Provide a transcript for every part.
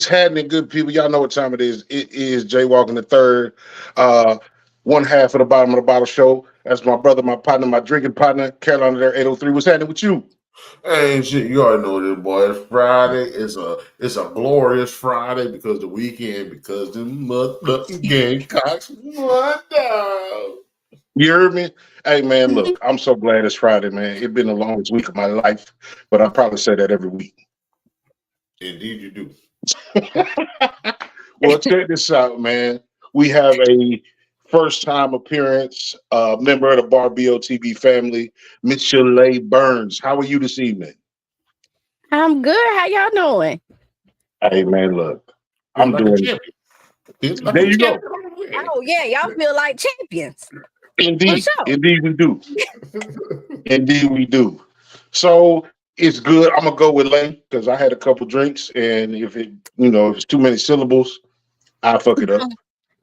happening, good people? Y'all know what time it is. It is Jaywalking the Third, one half of the Bottom of the Bottle show. That's my brother, my partner, my drinking partner, Carolina there, 803. What's happening with you? Hey, shit, you already know this, boy. It's Friday. It's a glorious Friday because the weekend, because the motherfucking Gamecocks won down. You heard me? Hey, man, look, I'm so glad it's Friday, man. It's been the longest week of my life, but I probably say that every week. Indeed, you do. Well, check this out, man. We have a first-time appearance, member of the Bar BOTB family, Michel'le Burns. How are you this evening? I'm good. How y'all doing? Hey, man, look, Feels I'm like a doing. champion. Feels like There a you go. champion. Oh yeah, y'all feel like champions. Indeed, sure. indeed we do. Indeed we do. So it's good. I'm gonna go with Lane because I had a couple drinks, and if it's too many syllables, I fuck it up.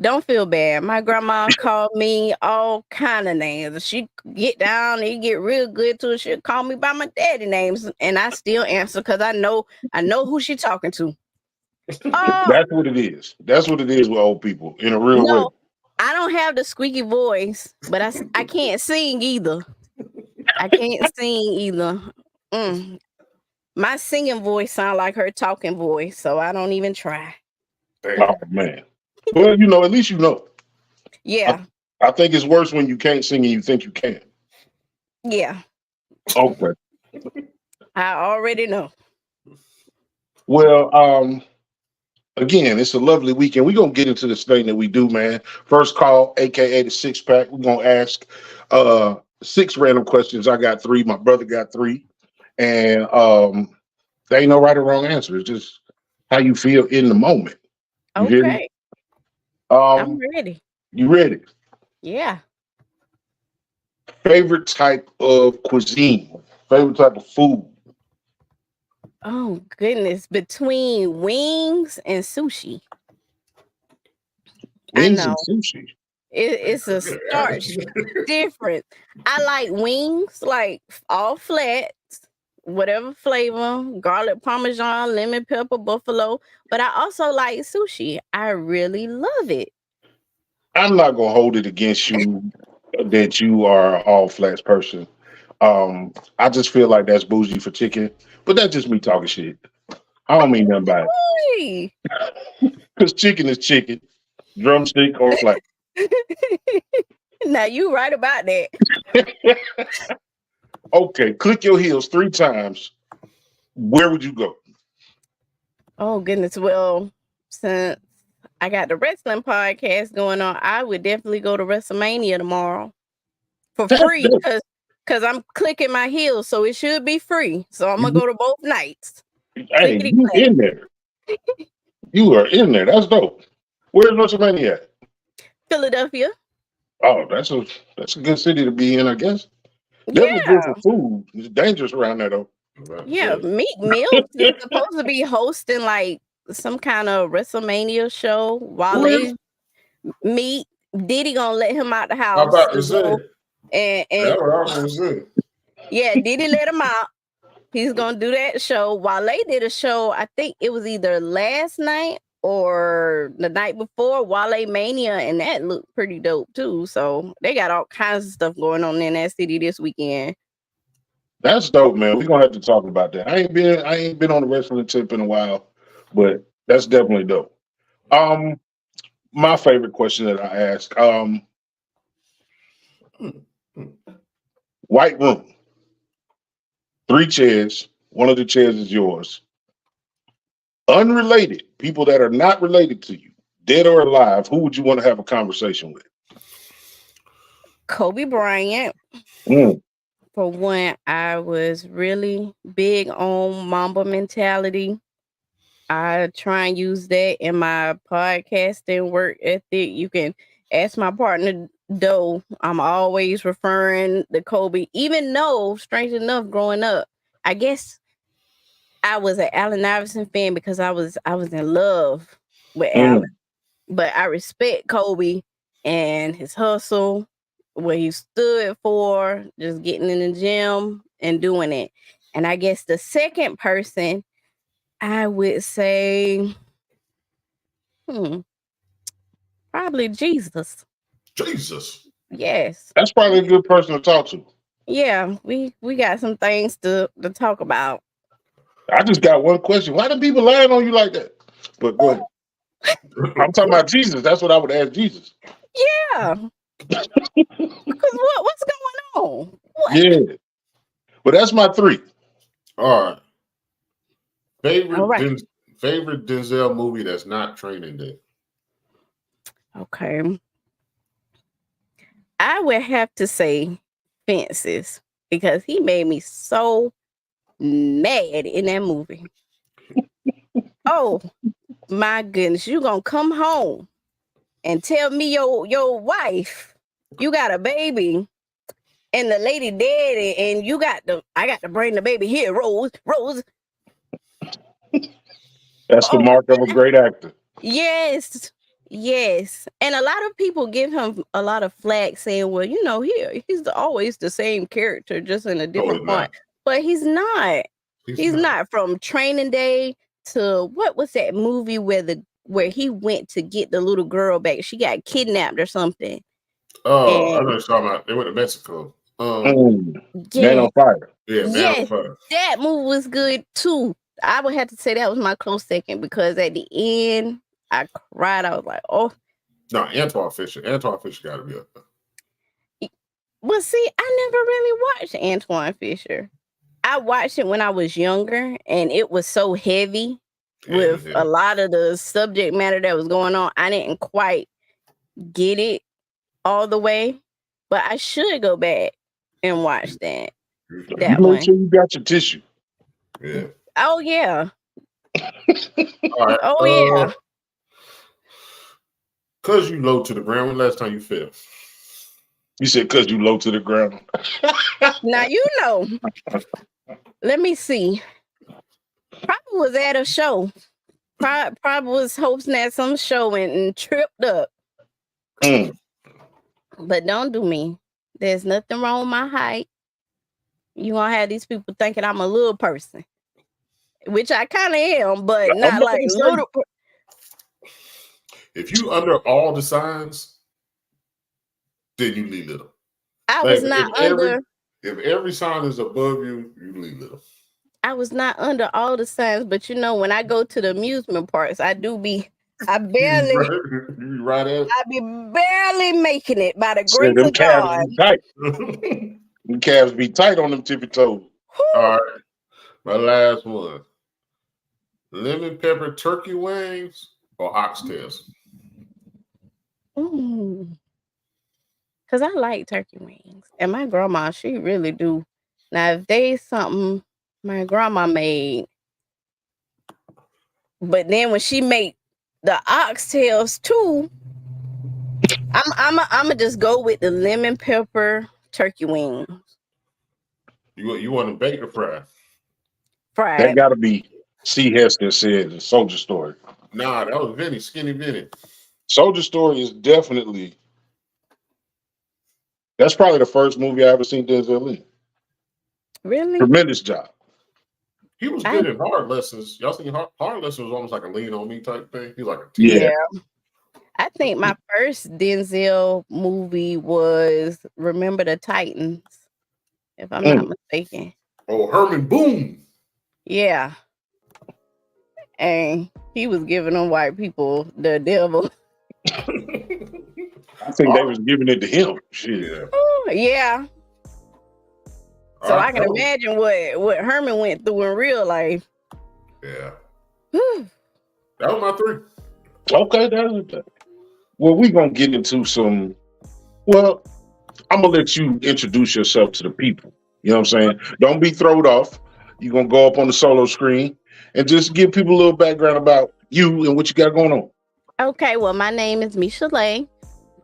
Don't feel bad. My grandma called me all kind of names. She get down and get real good to it. She'll call me by my daddy names, and I still answer because I know who she talking to. Oh That's what it is. That's what it is with old people in a real way. no, I don't have the squeaky voice, but I can't sing either. I can't sing either. My singing voice sound like her talking voice, so I don't even try. Oh man. Well, at least you know. Yeah. I think it's worse when you can't sing and you think you can. Yeah. Okay. I already know. Well, again, it's a lovely weekend. We're gonna get into this thing that we do, man. First call, aka the six pack. We're gonna ask 6 random questions. I got 3, my brother got 3. And there ain't no right or wrong answer. It's just how you feel in the moment. You hear me? Okay. I'm ready. You ready? Yeah. Favorite type of cuisine? Favorite type of food? Oh goodness. Between wings and sushi. Wings I and know. sushi. It's a starch different. I like wings, like all flats, whatever flavor, garlic parmesan, lemon pepper, buffalo. But I also like sushi. I really love it. I'm not gonna hold it against you that you are an all flats person. I just feel like that's bougie for chicken, but that's just me talking shit. I don't mean nothing by Hey. it. Because chicken is chicken, drumstick or flat. Now you right about that. Okay, click your heels 3 times. Where would you go? Oh goodness. Well, since I got the wrestling podcast going on, I would definitely go to WrestleMania tomorrow for free because I'm clicking my heels, so it should be free. So I'm gonna go to both nights. Hey, you in there? You are in there. That's dope. Where's WrestleMania at? Philadelphia. Oh, that's a good city to be in, I guess. Definitely good for food. It's dangerous around there though. Yeah, Meek Mill is supposed to be hosting like some kind of WrestleMania show. Meek Diddy gonna let him out the house. I'm about to say. And That's what I was gonna say. yeah, Diddy let him out. He's gonna do that show. Wale did a show, I think it was either last night or the night before, Wale Mania, and that looked pretty dope too. So they got all kinds of stuff going on in that city this weekend. That's dope, man. We're gonna have to talk about that. I ain't been on the wrestling tip in a while, but that's definitely dope. My favorite question that I ask, white room, 3 chairs, one of the chairs is yours. Unrelated, people that are not related to you, dead or alive, who would you want to have a conversation with? Kobe Bryant. For one, I was really big on Mamba mentality. I try and use that in my podcasting work ethic. You can ask my partner Doe. I'm always referring to Kobe, even though, strange enough, growing up, I guess I was an Allen Iverson fan because I was in love with Allen. But I respect Kobe and his hustle, what he stood for, just getting in the gym and doing it. And I guess the second person, I would say Probably Jesus. Jesus. Yes. That's probably a good person to talk to. Yeah, we got some things to talk about. I just got one question. Why do people lying on you like that? But go ahead. I'm talking about Jesus. That's what I would ask Jesus. Yeah. Because what's going on? What? Yeah. But that's my 3. All right. All right. Favorite Denzel movie that's not Training Day. Okay. I would have to say Fences because he made me so mad in that movie. Oh my goodness, you gonna come home and tell me your wife you got a baby and the lady dead and I got to bring the baby here, Rose. That's the mark of a great actor. Yes. And a lot of people give him a lot of flack saying, well, he's always the same character, just in a different part. But he's not. He's not. From Training Day to what was that movie where he went to get the little girl back? She got kidnapped or something. Oh, I know you're talking about. They went to Mexico. Man on Fire. Yeah, Man on Fire. That movie was good too. I would have to say that was my close second because at the end, I cried. I was like, oh. No, Antoine Fisher. Antoine Fisher got to be up there. Well, see, I never really watched Antoine Fisher. I watched it when I was younger, and it was so heavy with a lot of the subject matter that was going on. I didn't quite get it all the way, but I should go back and watch that Make one. sure you got your tissue. Yeah. Oh, yeah. All right. Oh, yeah. Because you low to the ground. When last time you fell? You said because you low to the ground. Now, let me see. Probably was at a show. Probably was hosting at some show and tripped up. But don't do me. There's nothing wrong with my height. You gonna have these people thinking I'm a little person, which I kind of am, but not like little. If you under all the signs, then you leave little. I was not under. If every sign is above you, you leave little. I was not under all the signs, but when I go to the amusement parks, I barely. I be barely making it by the grace of God. Them calves be tight on them tippy toes. All right, my last one: lemon pepper turkey wings or oxtails. Because I like turkey wings, and my grandma, she really do. Now, if there's something my grandma made, but then when she make the oxtails too, I'm just go with the lemon pepper turkey wings. You want to bake or fry? Fried. That got to be C. Hester said the Soldier Story. Nah, that was Vinny, Skinny Vinny. Soldier Story is definitely. That's probably the first movie I ever seen Denzel in. Really? Tremendous job. He was good in Hard Lessons. Y'all seen Hard Lessons was almost like a lean on me type thing. He's like a yeah. I think my first Denzel movie was Remember the Titans, if I'm not mistaken. Oh, Herman Boone. Yeah. And he was giving them white people the devil. I think they was giving it to him. Shit. Yeah. So I can imagine what Herman went through in real life. Yeah. That was my 3. Okay, that's well, we're going to get into some. Well, I'm going to let you introduce yourself to the people. You know what I'm saying? Don't be thrown off. You're going to go up on the solo screen and just give people a little background about you and what you got going on. Okay, well, my name is Michel'le.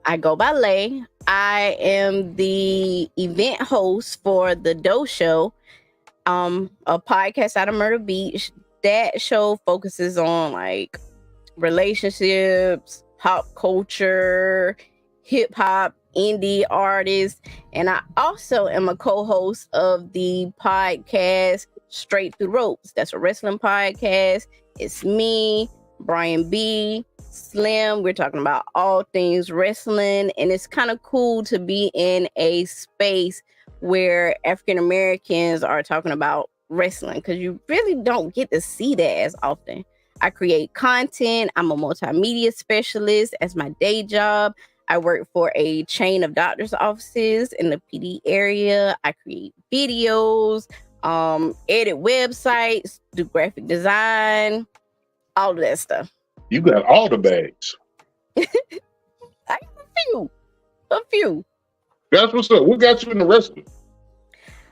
I go by Lay. I am the event host for the Doe Show, a podcast out of Myrtle Beach. That show focuses on like relationships, pop culture, hip hop, indie artists, and I also am a co-host of the podcast Straight Through Ropes. That's a wrestling podcast. It's me, Brian B, Slim. We're talking about all things wrestling, and it's kind of cool to be in a space where African Americans are talking about wrestling, because you really don't get to see that as often. I create content. I'm a multimedia specialist as my day job. I work for a chain of doctor's offices in the PD area. I create videos, edit websites, do graphic design, all of that stuff. You got all the bags. I got a few. That's what's up. What got you in the wrestling?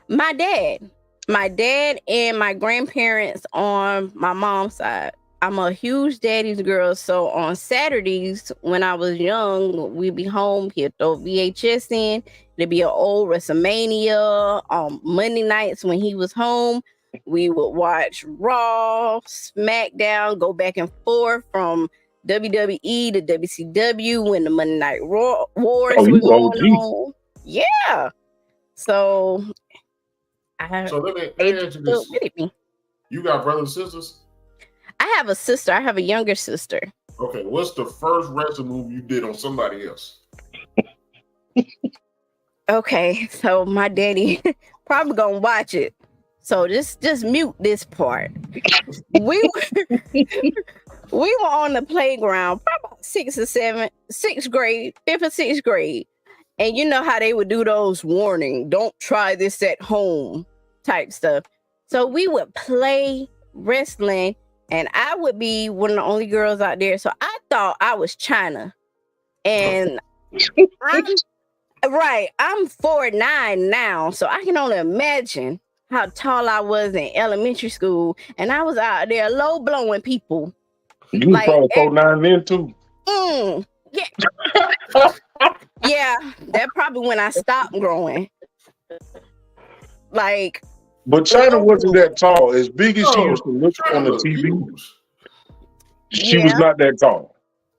My dad and my grandparents on my mom's side. I'm a huge daddy's girl. So on Saturdays when I was young, we'd be home. He'd throw VHS in. There'd be an old WrestleMania. Monday nights when he was home, we would watch Raw, SmackDown, go back and forth from WWE to WCW when the Monday Night Wars were going on. Yeah. So let me ask you this. You got brothers and sisters? I have a sister. I have a younger sister. Okay, what's the first wrestling move you did on somebody else? Okay, so my daddy probably gonna watch it. So just mute this part. We were on the playground, probably 6th grade, 5th or 6th grade. And you know how they would do those warning, don't try this at home type stuff. So we would play wrestling, and I would be one of the only girls out there. So I thought I was China. And I'm 4'9" now. So I can only imagine how tall I was in elementary school. And I was out there low blowing people. You was probably 4'9" then too. Yeah. Yeah, that probably when I stopped growing. But China wasn't that tall. As big as she used to look on the TV, she was not that tall.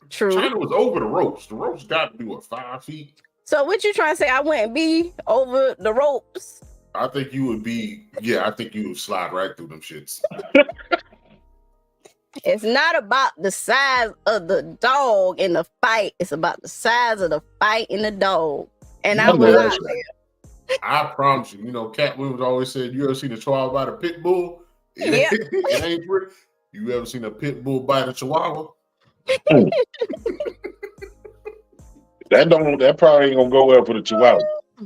True. China was over the ropes. The ropes got to be 5 feet. So what you trying to say? I wouldn't be over the ropes? I think you would be. Yeah, I think you would slide right through them shits. It's not about the size of the dog in the fight. It's about the size of the fight in the dog. And I was out there. I promise you. You know, Cat Williams always said, "You ever seen a chihuahua bite a pit bull? It ain't pretty. You ever seen a pit bull bite a chihuahua?" That probably ain't gonna go well for the chihuahua.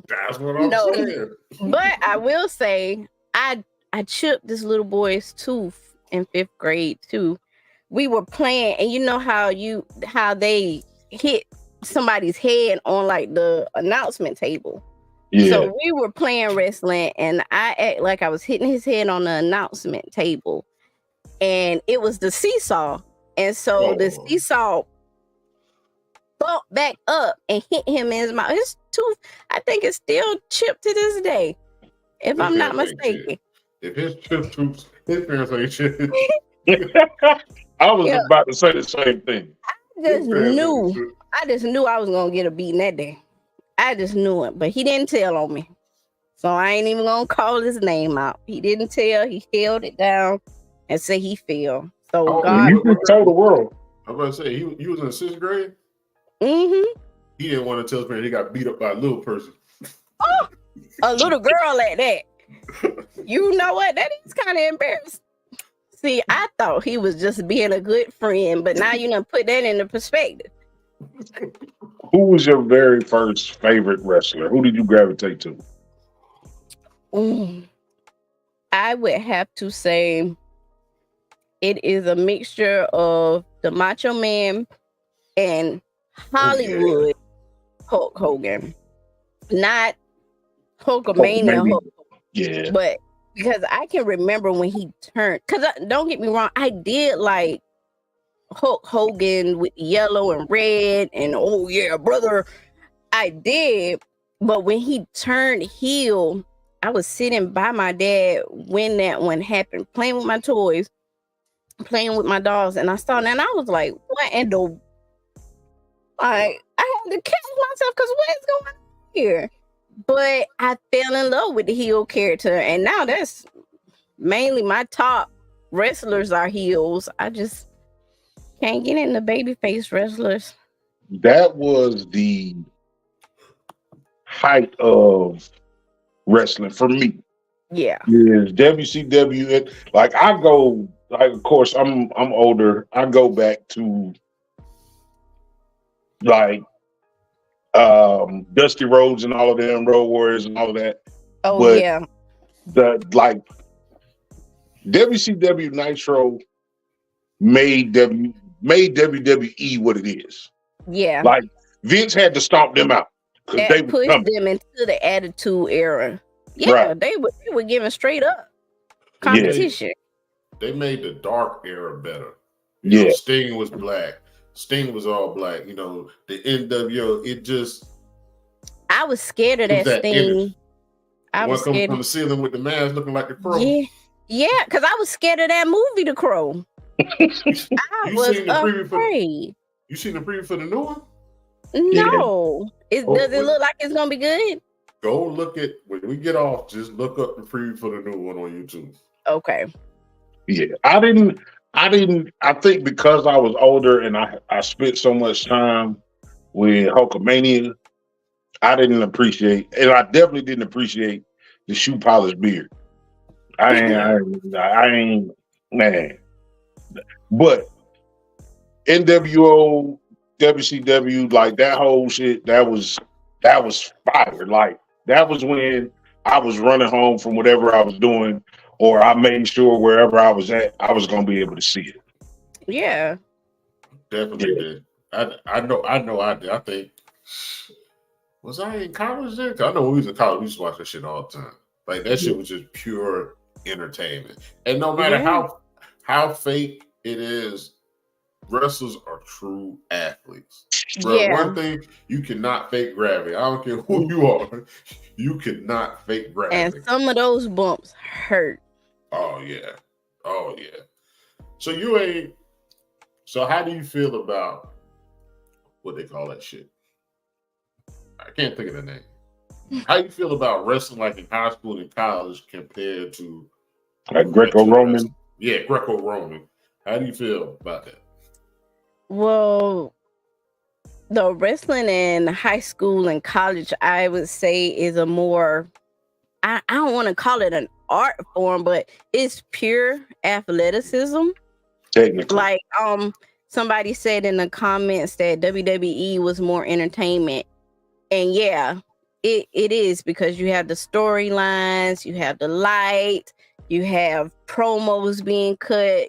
That's what I'm saying. But I will say, I chipped this little boy's tooth in 5th grade too. We were playing, and you know how they hit somebody's head on the announcement table. Yeah. So we were playing wrestling, and I act like I was hitting his head on the announcement table, and it was the seesaw, and so the seesaw bumped back up and hit him in his mouth. His tooth, I think, is still chipped to this day, if I'm not mistaken. If his chipped tooth, his parents ain't shit. I was about to say the same thing. I just knew I was gonna get a beating that day. I just knew it, but he didn't tell on me, so I ain't even gonna call his name out. He didn't tell. He held it down and said he fell. So God, you can tell the world. I'm about to say he was in the 6th grade. Mm-hmm. He didn't want to tell his parents he got beat up by a little person. Oh, a little girl like that. You know what? That is kind of embarrassing. See, I thought he was just being a good friend, but now you done put that into perspective. Who was your very first favorite wrestler? Who did you gravitate to? I would have to say it is a mixture of the Macho Man and Hollywood Hulk Hogan. Not Hulkamania Hulk Hogan, but because I can remember when he turned, because don't get me wrong, I did like Hulk Hogan with yellow and red and oh yeah, brother, I did. But when he turned heel, I was sitting by my dad when that one happened, playing with my toys, playing with my dolls, and I saw that and I was like, what in the, I had to catch myself because what is going on here? But I fell in love with the heel character, and now that's mainly my top wrestlers are heels. Can't get in the babyface wrestlers. That was the height of wrestling for me. Yeah. Is WCW. Like I go, like of course I'm older. I go back to like Dusty Rhodes and all of them, Road Warriors and all of that. Oh But yeah. the like WCW Nitro made WWE what it is. Yeah. Like Vince had to stomp them out because they That were pushed coming. them into the attitude era. Yeah, Right. they were giving straight up competition. They made the dark era better. You Yeah. know, Sting was black. Sting was all black. You know, the NWO, it just I was scared of it was that Sting. energy. I was One coming scared. from the ceiling with the mask looking like the Crow. Yeah, because I was scared of that movie, The Crow. I You was seen the preview afraid. You seen the preview for the new one? No. Does it look like it's gonna be good? Go look at when we get off. Just look up the preview for the new one on YouTube. Okay. Yeah. I think because I was older and I spent so much time with Hulkamania, I didn't appreciate, and I definitely didn't appreciate the shoe polish beard. I ain't, man. But NWO, WCW, like that whole shit, that was fire. Like that was when I was running home from whatever I was doing, or I made sure wherever I was at, I was gonna be able to see it. Yeah. Definitely did. I know I did. I think was I in college then? 'Cause I know when we was in college, we used to watch that shit all the time. Like that shit was just pure entertainment. And no matter how fake it is, wrestlers are true athletes. Bro, Yeah. one thing, you cannot fake gravity. I don't care who you are. You cannot fake gravity. And some of those bumps hurt. Oh yeah. So how do you feel about what they call that shit? I can't think of the name. How you feel about wrestling like in high school and college compared to Like Greco-Roman? Yeah, Greco-Roman. How do you feel about that? Well, the wrestling in high school and college, I would say, is a more, I don't want to call it an art form, but it's pure athleticism. Technically. Like somebody said in the comments that WWE was more entertainment. And yeah, it is, because you have the storylines, you have the light, you have promos being cut,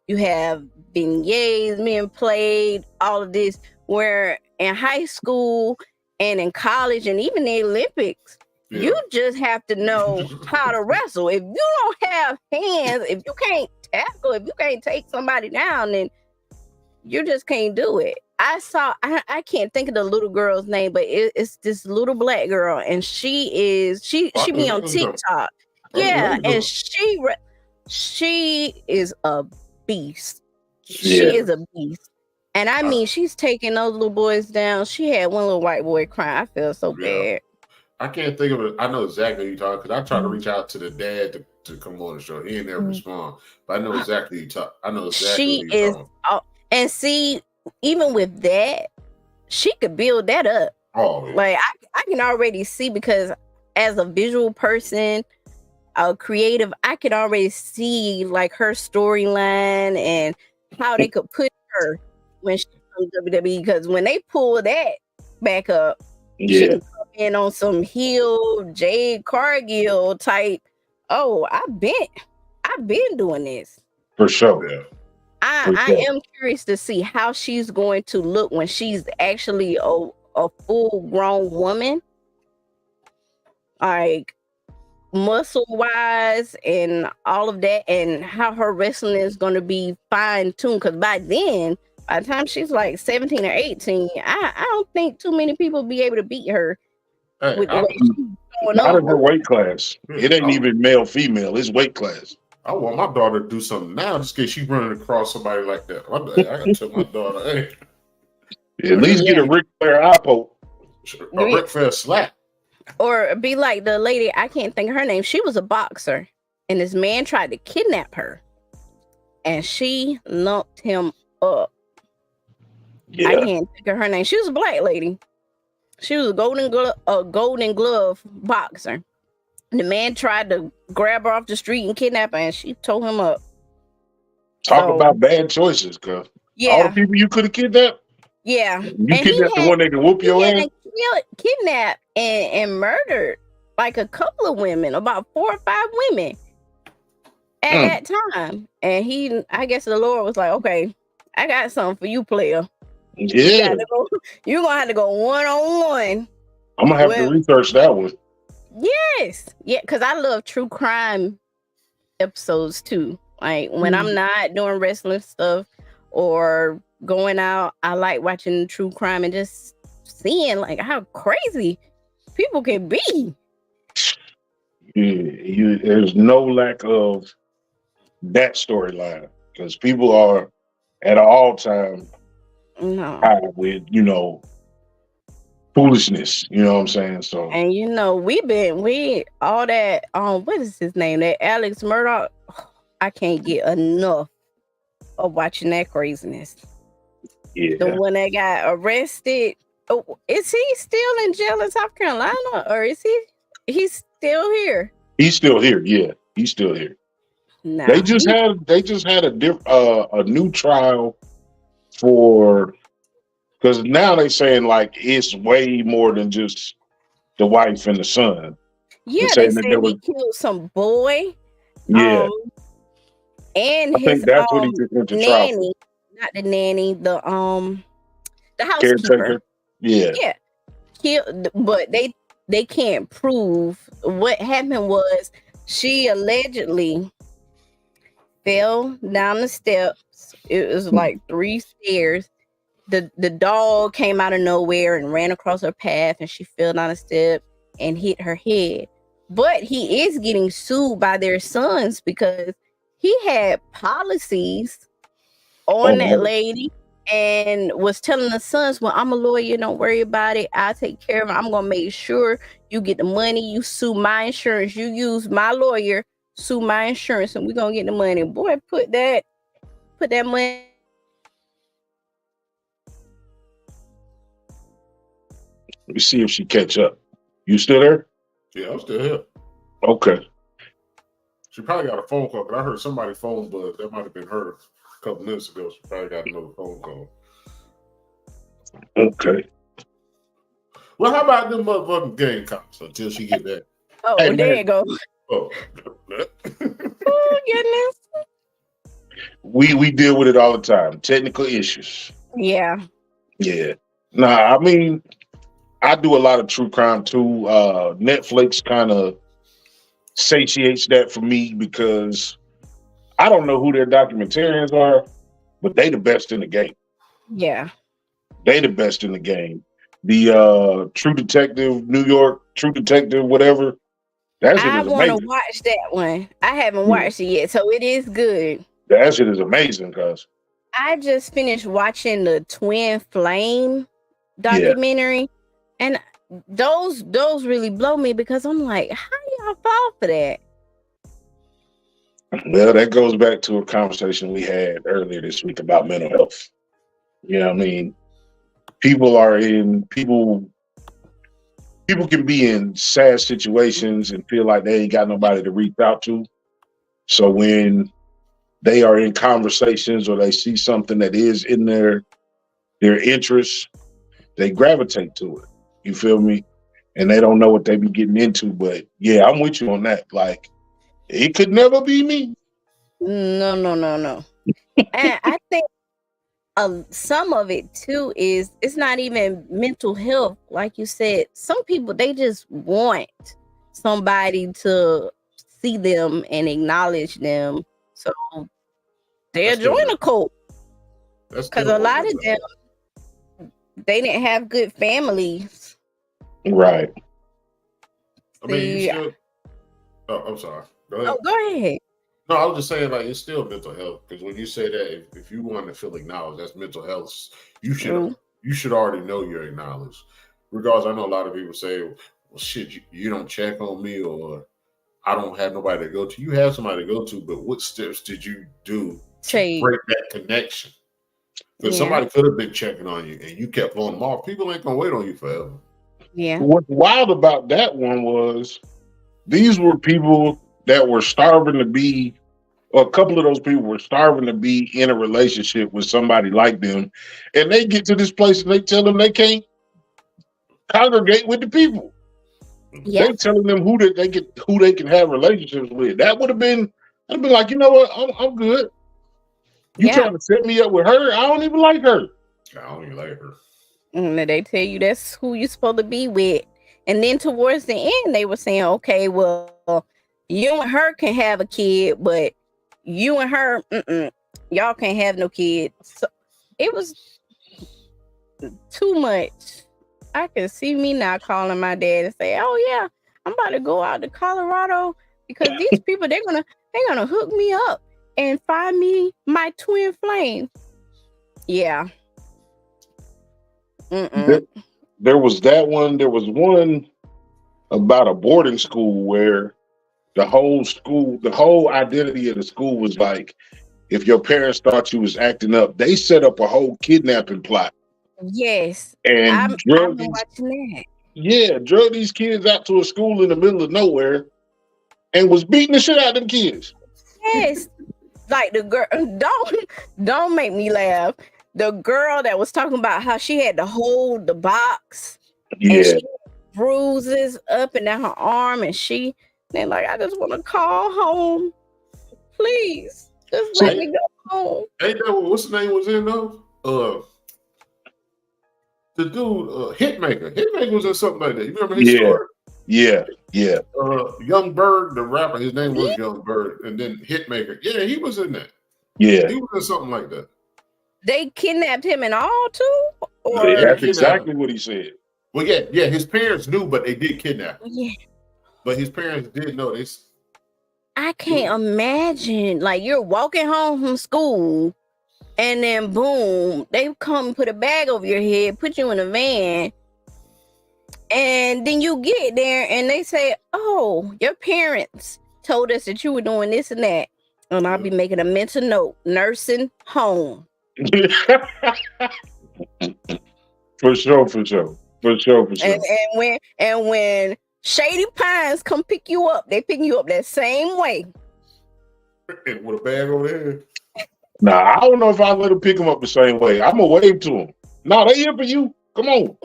you have vignettes being played, all of this, where in high school and in college and even the Olympics, you just have to know how to wrestle. If you don't have hands, if you can't tackle, if you can't take somebody down, then you just can't do it. I can't think of the little girl's name, but it's this little black girl, and she be on TikTok. Yeah, and she is a beast. She is a beast. And I mean, she's taking those little boys down. She had one little white boy crying. I feel so bad. I can't think of it. I know exactly what you're talking, because I tried to reach out to the dad to come on the show. He didn't ever respond. But I know exactly what you're talking. I know exactly what you're talking. And see, even with that, she could build that up. Oh, yeah. Like I can already see, because as a visual person, a creative, I can already see like her storyline and how they could put her when she comes to WWE. Because when they pull that back up, she can come in on some heel Jade Cargill type. Oh, I've been doing this For sure. Yeah. I am curious to see how she's going to look when she's actually a full grown woman, like muscle wise and all of that, and how her wrestling is going to be fine tuned. Because by the time she's like 17 or 18, I don't think too many people be able to beat her with the way she's going Not on. in her weight class. It ain't even male female. It's weight class. I want my daughter to do something now, just in case she's running across somebody like that. I gotta tell my daughter, hey, At least get a Ric Flair eye poke. a Ric Flair slap. Or be like the lady, I can't think of her name. She was a boxer, and this man tried to kidnap her, and she lumped him up. I can't think of her name. She was a black lady. She was a golden glove boxer. The man tried to grab her off the street and kidnap her, and she tore him up. Talk about bad choices, cuz. Yeah. All the people you could have kidnapped. Yeah. You kidnapped the one that can whoop your ass. Kidnapped and murdered like a couple of women, about 4 or 5 women at that time. And I guess the Lord was like, okay, I got something for you, player. Yeah. You're going to have to go one-on-one. I'm going to have to research that one. Yes. Yeah, because I love true crime episodes too. Like when I'm not doing wrestling stuff or going out, I like watching true crime and just seeing like how crazy people can be. Yeah, there's no lack of that storyline because people are at an all-time high with, foolishness. You know what I'm saying? So, and we all that what is his name? That Alex Murdoch. I can't get enough of watching that craziness. Yeah. The one that got arrested. Oh, is he still in jail in South Carolina, or is he's still here? He's still here. Yeah, he's still here. No, they just had a new trial for, because now they saying like it's way more than just the wife and the son. Yeah, they say he killed some boy. Yeah. And I think that's what he took into nanny, not the nanny, the housekeeper. Caretaker. Yeah. Yeah. Killed, but they can't prove what happened. Was she allegedly fell down the steps? It was like 3 stairs. The dog came out of nowhere and ran across her path, and she fell down a step and hit her head. But he is getting sued by their sons because he had policies on that lady and was telling the sons, well, I'm a lawyer, don't worry about it. I'll take care of it. I'm going to make sure you get the money. You sue my insurance. You use my lawyer, sue my insurance, and we're going to get the money. Boy, put that money. Let me see if she catch up. You still there? Yeah, I'm still here. Okay. She probably got a phone call, but I heard somebody's phone buzz. That might have been her a couple minutes ago. She probably got another phone call. Okay. Well, how about them motherfucking game cops until she get back? Oh, hey, there you go. Oh. Oh, goodness. We deal with it all the time. Technical issues. Yeah. Yeah. Nah, I mean, I do a lot of true crime too. Netflix kind of satiates that for me because I don't know who their documentarians are, but they the best in the game. Yeah. They the best in the game. The True Detective, New York, True Detective, whatever. That shit is amazing. I want to watch that one. I haven't watched it yet, so it is good. That shit is amazing, cuz. I just finished watching the Twin Flame documentary, and those really blow me because I'm like, how y'all fall for that? Well, that goes back to a conversation we had earlier this week about mental health. You know what I mean? People can be in sad situations and feel like they ain't got nobody to reach out to. So when they are in conversations or they see something that is in their interest, they gravitate to it. You feel me? And they don't know what they be getting into. But yeah, I'm with you on that. Like, it could never be me. No. And I think some of it too is it's not even mental health. Like you said, some people, they just want somebody to see them and acknowledge them. So they'll join a cult. Because a lot of them, they didn't have good families. Right. I mean, I'm sorry. Go ahead. Oh, go ahead. No, I was just saying, like, it's still mental health. Because when you say that, if you want to feel acknowledged, that's mental health. You should already know you're acknowledged. Regardless, I know a lot of people say, well, shit, you don't check on me, or I don't have nobody to go to. You have somebody to go to, but what steps did you do to break that connection? Because somebody could have been checking on you and you kept on them off. People ain't gonna wait on you forever. Yeah. What's wild about that one was these were people that were starving to be, or a couple of those people were starving to be in a relationship with somebody like them. And they get to this place and they tell them they can't congregate with the people. Yeah. They telling them who they can have relationships with. That would have been, I'd be like, you know what, I'm good. You trying to set me up with her? I don't even like her. I don't even like her. And they tell you that's who you're supposed to be with. And then towards the end, they were saying, okay, well, you and her can have a kid, but you and her, y'all can't have no kids. So it was too much. I can see me now calling my dad and say, oh yeah, I'm about to go out to Colorado because these people, they're gonna hook me up and find me my twin flame. Yeah. There was that one. There was one about a boarding school where the whole identity of the school was like, if your parents thought you was acting up, they set up a whole kidnapping plot. Yes. And I've been watching that. Yeah, drug these kids out to a school in the middle of nowhere and was beating the shit out of them kids. Yes. Like the girl, don't make me laugh. The girl that was talking about how she had to hold the box. Yeah. And she had bruises up and down her arm, and they're like, I just want to call home. Please. Just let me go home. Ain't that what's the name was in though? The dude, Hitmaker. Hitmaker was in something like that. You remember his story? Yeah. Young Bird, the rapper, his name was Young Bird, and then Hitmaker. Yeah, he was in that. Yeah. He was in something like that. They kidnapped him and all too? Or that's exactly what he said. Well, yeah, his parents knew, but they did kidnap him. Yeah. But his parents did know this. I can't imagine. Like, you're walking home from school, and then boom, they come and put a bag over your head, put you in a van, and then you get there and they say, oh, your parents told us that you were doing this and that. And I'll be making a mental note, nursing home. For sure. And when Shady Pines come pick you up, they pick you up that same way. And with a bag over there. Nah, I don't know if I let them pick them up the same way. I'm gonna wave to them. No, they here for you. Come on.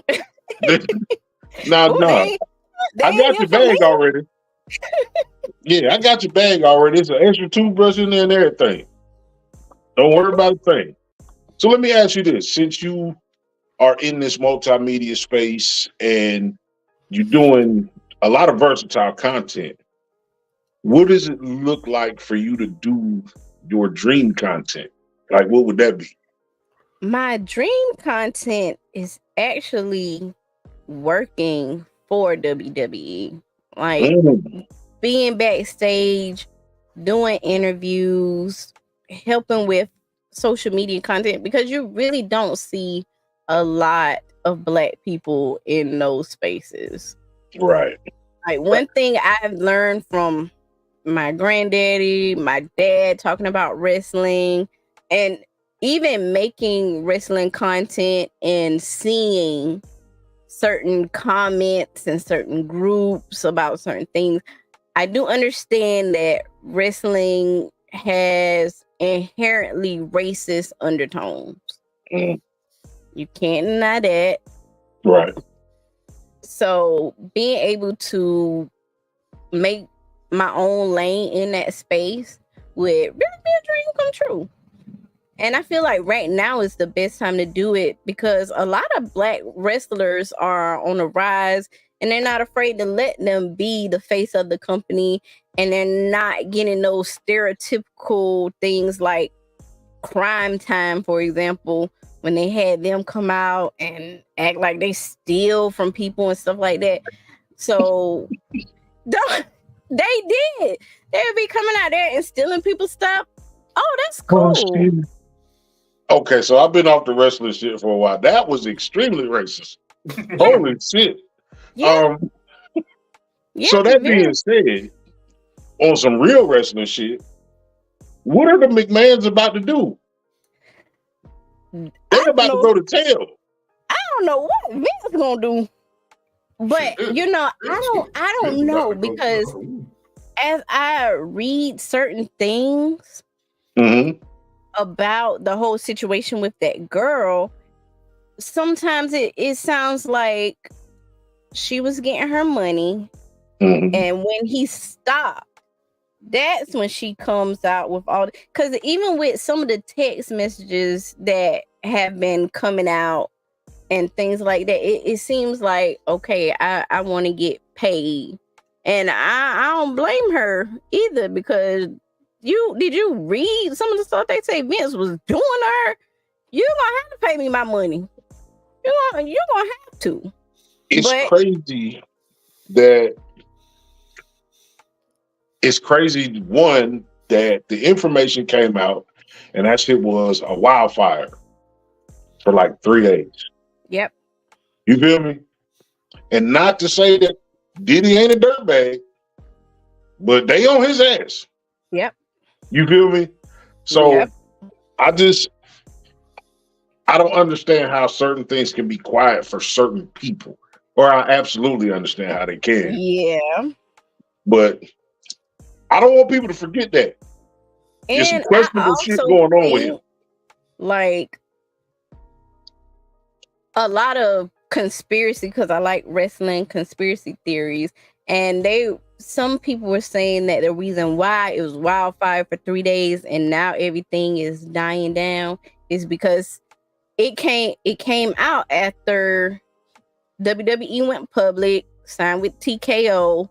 No. I got your bag already. Yeah, I got your bag already. There's an extra toothbrush in there and everything. Don't worry about a thing. So let me ask you this. Since you are in this multimedia space and you're doing a lot of versatile content, what does it look like for you to do your dream content? Like, what would that be? My dream content is actually working for WWE. Like, being backstage, doing interviews, helping with social media content, because you really don't see a lot of Black people in those spaces. Right. Like, one thing I've learned from my granddaddy, my dad talking about wrestling, and even making wrestling content and seeing certain comments and certain groups about certain things, I do understand that wrestling has inherently racist undertones. You can't deny that. Right. So being able to make my own lane in that space would really be a dream come true. And I feel like right now is the best time to do it because a lot of Black wrestlers are on the rise and they're not afraid to let them be the face of the company, and they're not getting those stereotypical things like Crime Time, for example, when they had them come out and act like they steal from people and stuff like that. So they did. They would be coming out there and stealing people's stuff. Oh, that's cool. Okay, so I've been off the wrestling shit for a while. That was extremely racist. Holy shit. Yeah. So that being said, on some real wrestling shit, what are the McMahons about to do? They about to go to jail. I don't know what Vince gonna do, but I don't know because as I read certain things about the whole situation with that girl, sometimes it sounds like she was getting her money, and when he stopped, that's when she comes out with all. Because even with some of the text messages that have been coming out and things like that, it seems like, okay, I want to get paid, and I don't blame her either, because did you read some of the stuff they say Vince was doing to her? You're gonna have to pay me my money. You're gonna have to. It's crazy that one, that the information came out and that shit was a wildfire for like 3 days. Yep. You feel me? And not to say that Diddy ain't a dirtbag, but they on his ass. Yep. You feel me? So I don't understand how certain things can be quiet for certain people. Or I absolutely understand how they can. Yeah. But I don't want people to forget that. And there's some questionable shit going on with him. Like a lot of conspiracy, because I like wrestling conspiracy theories, and some people were saying that the reason why it was wildfire for 3 days and now everything is dying down is because it came out after WWE went public, signed with TKO.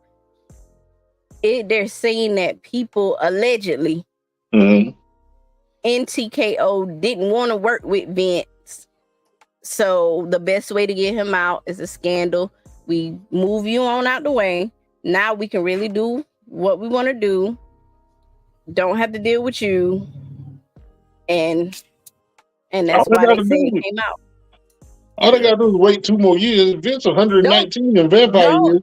They're saying that people allegedly in TKO didn't want to work with Vince. So the best way to get him out is a scandal. We move you on out the way. Now we can really do what we want to do. Don't have to deal with you. And that's why they say it came out. All they gotta do is wait 2 more years. Vince 119 in vampire years.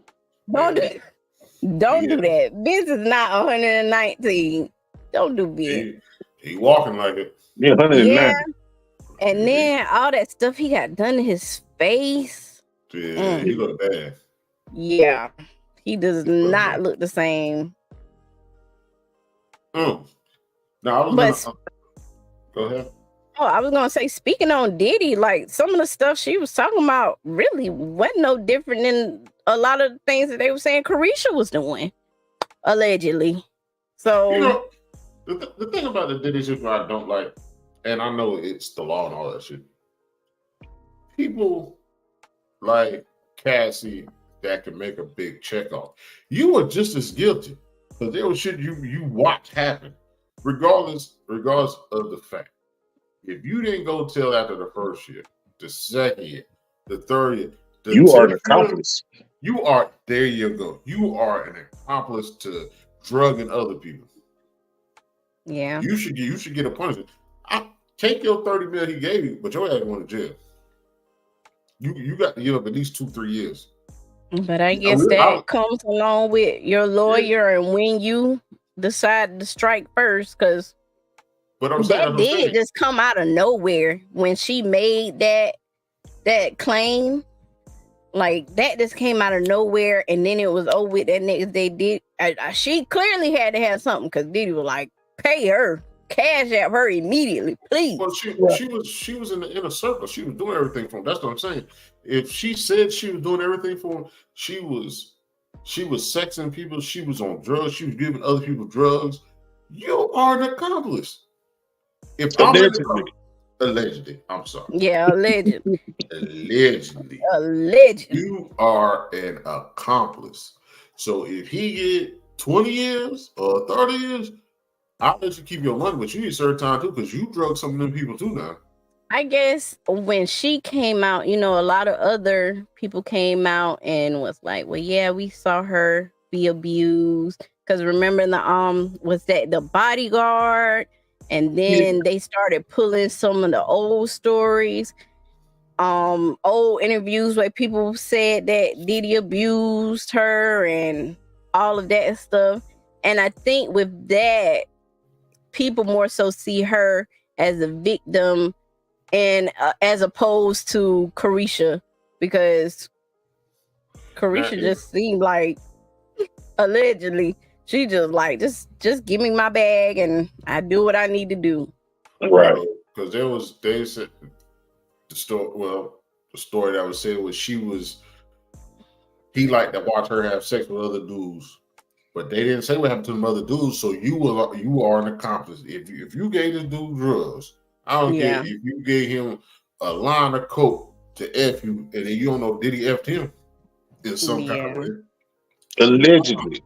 Don't do that. Vince is not 119. Don't do Vince. He walking like it. Yeah, 109. Yeah. And then all that stuff he got done to his face. Yeah, he look bad. Yeah. He does not look the same. No, go ahead. Oh, I was gonna say, speaking on Diddy, like some of the stuff she was talking about really wasn't no different than a lot of things that they were saying Carisha was doing, allegedly. So the thing about the Diddy shit I don't like, and I know it's the law and all that shit. People like Cassie that can make a big check off. You were just as guilty because there was shit you watched happen, regardless of the fact. If you didn't go tell after the first year, the second year, the third year, you are an accomplice. There you go. You are an accomplice to drugging other people. Yeah. You should get a punishment. Take your 30 mil he gave you, but your ass going to jail. You got to give up at least 2-3 years. But I guess that comes along with your lawyer and when you decide to strike first, because that did just come out of nowhere when she made that claim. Like that just came out of nowhere, and then it was over with that next day. She clearly had to have something because Diddy was like, pay her, cash app her immediately, please. Well, she was in the inner circle. She was doing everything for him. That's what I'm saying. If she said she was doing everything for him, she was sexing people. She was on drugs. She was giving other people drugs. You are an accomplice. If allegedly, I'm sorry. Yeah, allegedly. Allegedly. You are an accomplice. So if he get 20 years or 30 years, I'll let you keep your money, but you need certain time too, because you drug some of them people too now. I guess when she came out, a lot of other people came out and was like, well, yeah, we saw her be abused. Because remember was that the bodyguard? And then they started pulling some of the old stories, old interviews where people said that Diddy abused her and all of that stuff. And I think with that, people more so see her as a victim and as opposed to Carisha, because Carisha just seemed like allegedly she just like just give me my bag and I do what I need to do. Right. Because they said the story that was said was he liked to watch her have sex with other dudes, but they didn't say what happened to the other dudes. So you are an accomplice. If you gave this dude drugs, I don't care if you gave him a line of coke to F you, and then you don't know did he F him in some kind of way. Allegedly.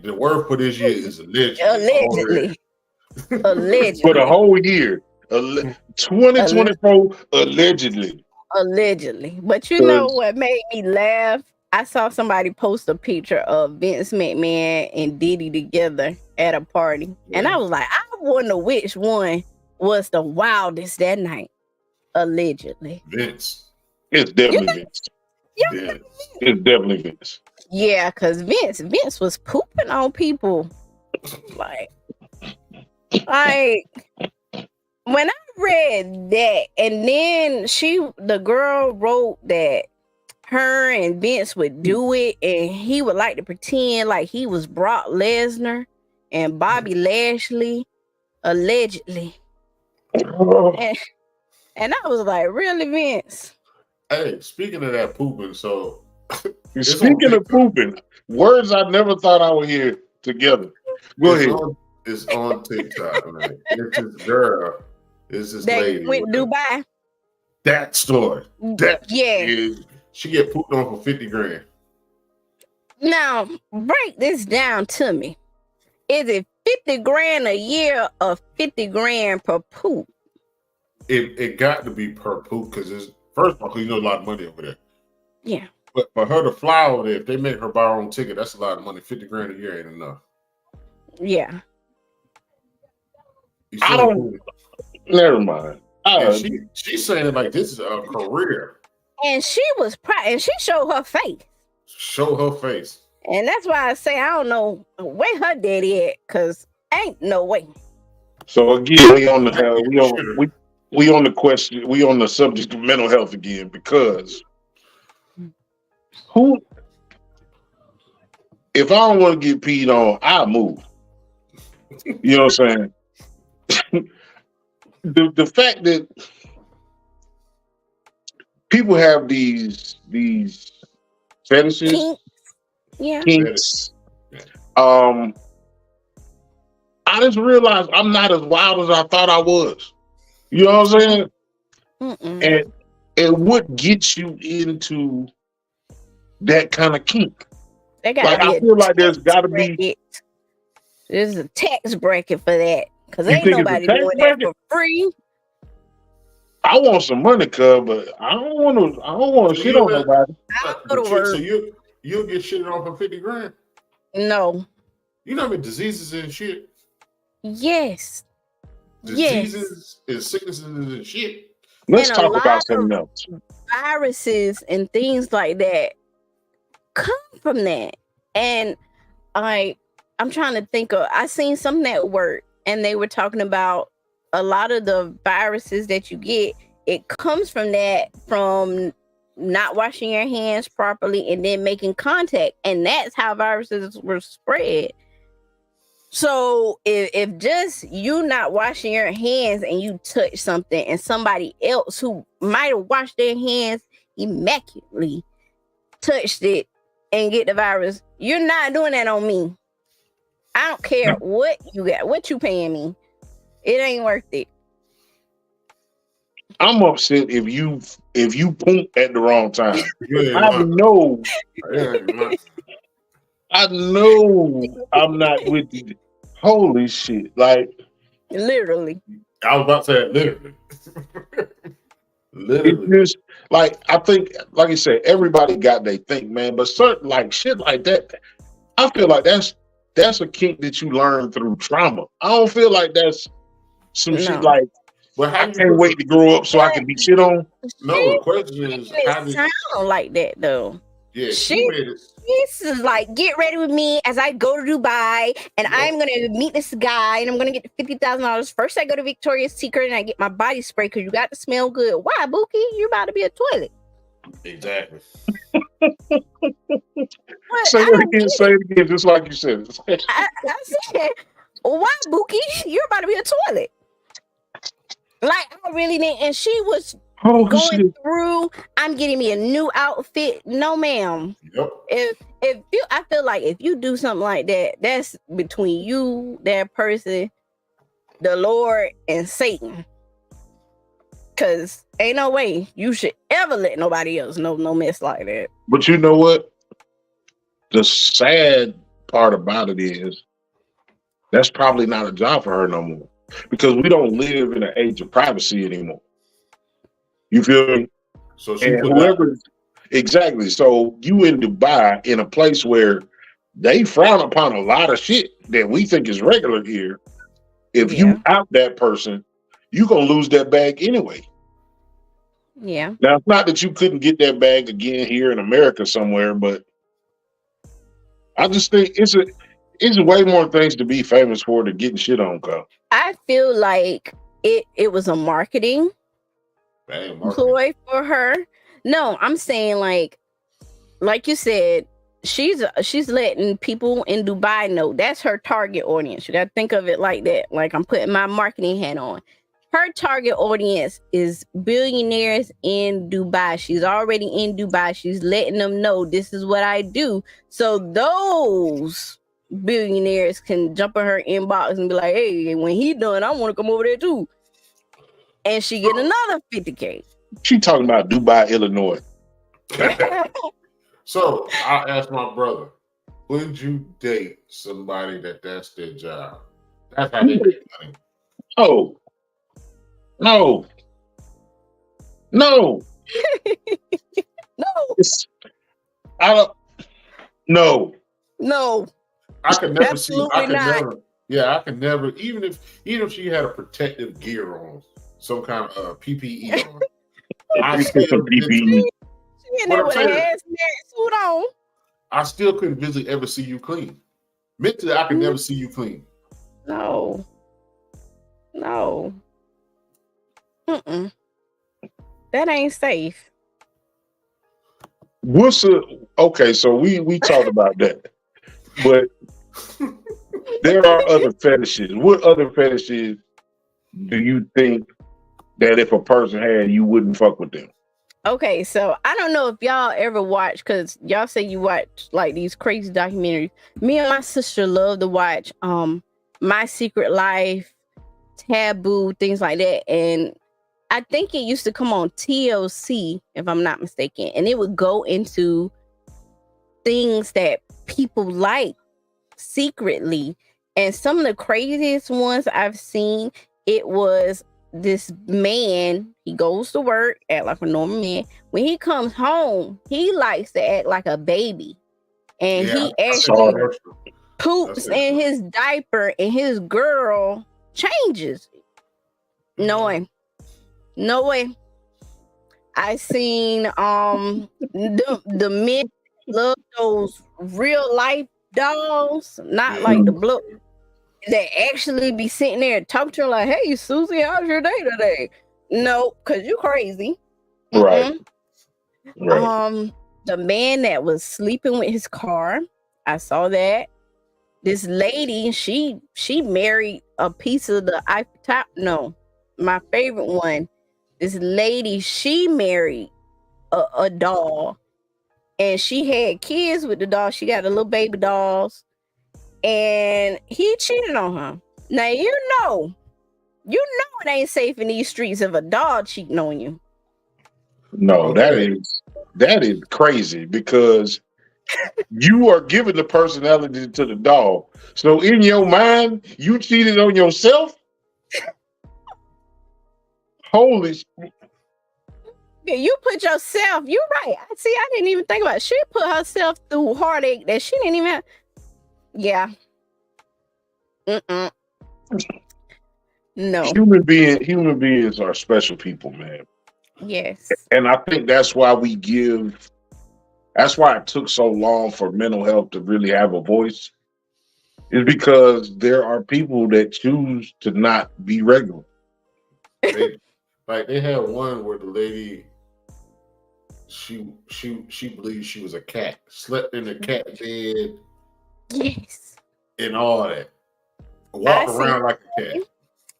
The word for this year is allegedly. Allegedly. For the whole year. 2024, allegedly. But you know what made me laugh? I saw somebody post a picture of Vince McMahon and Diddy together at a party. Yeah. And I was like, I wonder which one was the wildest that night. Allegedly. Vince. It's definitely Vince. Yeah. It's definitely Vince. Yeah, because Vince was pooping on people. Like when I read that, and then the girl wrote that her and Vince would do it, and he would like to pretend like he was Brock Lesnar and Bobby Lashley, allegedly. And I was like, really, Vince? Hey, speaking of that pooping, so speaking of pooping, words I never thought I would hear together. Go ahead. It's on TikTok, man. It's this girl. It's this lady. Went Dubai. That story. She get pooped on for 50 grand. Now, break this down to me. Is it 50 grand a year or 50 grand per poop? It got to be per poop because it's first of all, you know a lot of money over there. Yeah. But for her to fly over there, if they make her buy her own ticket, that's a lot of money. 50 grand a year ain't enough. Yeah. I don't. Never mind. She's saying it like this is a career. And she was proud, and she showed her face. And that's why I say I don't know where her daddy at, cause ain't no way. So again, we on the question, we on the subject of mental health again, because if I don't want to get peed on, I'll move. You know what I'm saying? The fact that people have these fetishes, kinks. I just realized I'm not as wild as I thought I was. You know what I'm saying? Mm-mm. And what gets you into that kind of kink? I feel like there's got to be. There's a tax bracket for that, because ain't nobody doing that for free. I want some money, but I don't want to shit on nobody. So you'll get shitted on for 50 grand? No. You know how many diseases and shit? Yes. Diseases and sicknesses and shit. Let's talk about something else. Viruses and things like that come from that. And I'm trying to think of, I seen something at work, and they were talking about a lot of the viruses that you get, it comes from not washing your hands properly and then making contact. And that's how viruses were spread. So if just you not washing your hands and you touch something, and somebody else who might have washed their hands immaculately touched it and get the virus, you're not doing that on me. I don't care what you got, what you paying me. It ain't worth it. I'm upset if you poop at the wrong time. I know I'm not with you. Holy shit. Like, literally. I was about to say literally. Literally. It's just, like, I think, like you said, everybody got their thing, man. But certain, like, shit like that, I feel like that's a kink that you learn through trauma. I don't feel like that's some shit like, well, I can't wait to grow up so I can be shit on. No, the question is, how does it sound like that though? Yeah, This is like, get ready with me as I go to Dubai, and I'm gonna meet this guy, and I'm gonna get $50,000. First, I go to Victoria's Secret and I get my body spray because you got to smell good. Why, Bookie? You're about to be a toilet. Exactly. Say it again, just like you said. I said, why, Bookie? You're about to be a toilet. Like, I really didn't. And she was going through, I'm getting me a new outfit. No, ma'am. Yep. I feel like if you do something like that, that's between you, that person, the Lord, and Satan. Because ain't no way you should ever let nobody else know no mess like that. But you know what? The sad part about it is that's probably not a job for her no more, because we don't live in an age of privacy anymore. You feel me? So exactly. So you in Dubai in a place where they frown upon a lot of shit that we think is regular here. If you out that person, you're gonna lose that bag anyway. Yeah. Now it's not that you couldn't get that bag again here in America somewhere, but I just think it's way more things to be famous for than getting shit on, Kyle. I feel like it was a marketing ploy for her. No, I'm saying like you said, she's letting people in Dubai know that's her target audience. You got to think of it like that. Like, I'm putting my marketing hat on. Her target audience is billionaires in Dubai. She's already in Dubai. She's letting them know this is what I do. So those billionaires can jump in her inbox and be like, hey, when he done, I want to come over there too. And she get another 50K. She talking about Dubai, Illinois. So I asked my brother, would you date somebody that's their job? That's how they make money. Oh. No. No. I don't. No. No. I could never Absolutely see. I could not. never. Yeah, I could never. Even if she had a protective gear on, some kind of PPE on. I still PPE. She in there with a hazmat suit on. I still couldn't visibly ever see you clean. Mentally, I could never see you clean. No. Mm-mm. That ain't safe. Okay, so we talked about that. But there are other fetishes. What other fetishes do you think that if a person had, you wouldn't fuck with them? Okay, so I don't know if y'all ever watch, because y'all say you watch like these crazy documentaries. Me and my sister love to watch My Secret Life, Taboo, things like that. And I think it used to come on TLC, if I'm not mistaken, and it would go into things that people like secretly. And some of the craziest ones I've seen, it was this man, he goes to work, act like a normal man. When he comes home, he likes to act like a baby. And he actually poops in his diaper, and his girl changes. No way. I seen the men love those real life dolls, not like the blue. They actually be sitting there talking to her like, hey, Susie, how's your day today? No, because you crazy. Right. The man that was sleeping with his car, I saw that. This lady, she married a piece of the Eiffel Tower. No, my favorite one. This lady, she married a doll, and she had kids with the doll. She got a little baby dolls, and he cheated on her. Now you know it ain't safe in these streets if a doll cheating on you. No, that is crazy, because you are giving the personality to the doll. So in your mind, you cheated on yourself? Holy shit. Yeah, you put yourself, you're right. See, I didn't even think about it. She put herself through heartache that she didn't even have. Yeah. No. Human beings are special people, man. Yes. And I think that's why we give That's why it took so long for mental health to really have a voice. Is because there are people that choose to not be regular. They had one where the lady, she believed she was a cat, slept in the cat bed, Yes, and all that, walk around like a cat.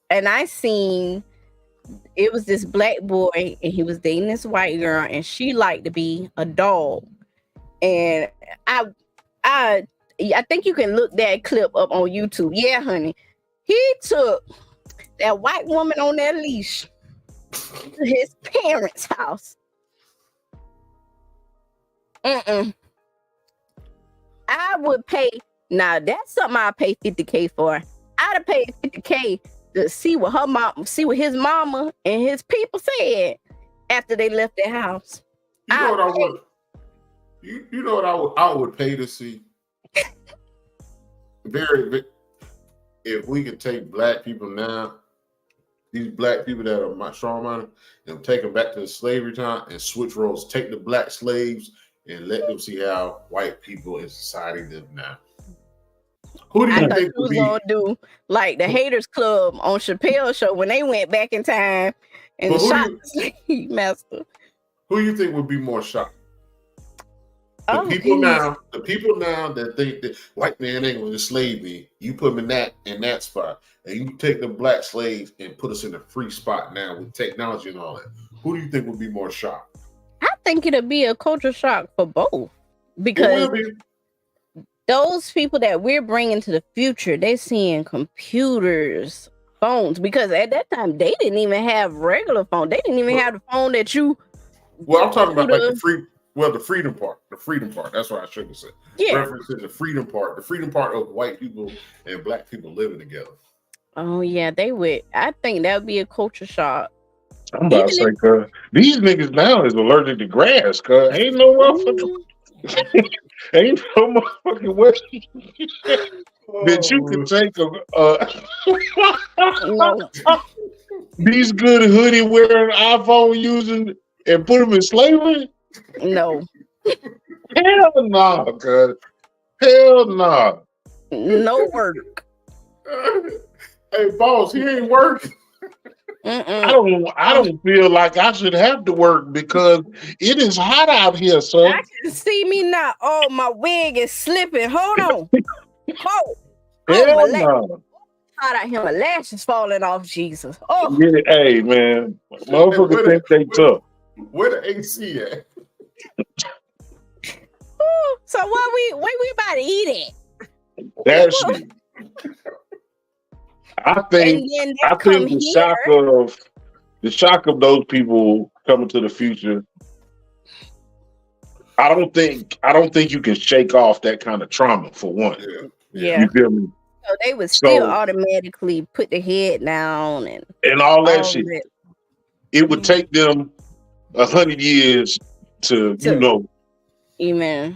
And I seen it was this black boy, and he was dating this white girl, and she liked to be a dog. And I think you can look that clip up on YouTube. Yeah, honey, he took that white woman on that leash to his parents' house. I would pay. Now that's something I pay $50K for. I'd have paid $50K to see what his mama and his people said after they left their house. You know what I would? You know what I would pay to see? If we could take black people now, these black people that are strong-minded, and take them back to the slavery time and switch roles, take the black slaves and let them see how white people in society live now. Who do you think would be gonna do like the Haters Club on Chappelle's show when they went back in time and shot the slave master? Who do you think would be more shocked? The people now that think that white man ain't gonna enslave me, you put them in that spot, and you take the black slaves and put us in a free spot now with technology and all that. Who do you think would be more shocked? I think it'll be a culture shock for both, because those people that we're bringing to the future, they're seeing computers, phones, because at that time they didn't even have regular phone. They didn't even have the phone that you. Well, I'm talking about like the freedom part. The freedom part. That's what I should have said. Yeah. Referencing the freedom part. The freedom part of white people and black people living together. Oh yeah, they would. I think that would be a culture shock. I'm about to say, cuz these niggas now is allergic to grass, cuz ain't no motherfucking ain't no motherfucking way that you can take these good hoodie wearing iPhone using and put them in slavery. No. Hell no, cuz. Hell no. No work. Hey, boss, he ain't working. I don't feel like I should have to work because it is hot out here, sir. I can see me now. Oh, my wig is slipping. Hold on. Hell no. Hot out here. My lashes falling off. Jesus. Oh. Yeah, hey man, motherfuckers think they tough. Where the AC at? So where we about to eat it? That's me. I think the shock of those people coming to the future. I don't think you can shake off that kind of trauma for one. Yeah. You feel me? So they would still automatically put the head down and all that shit. It would take them 100 years to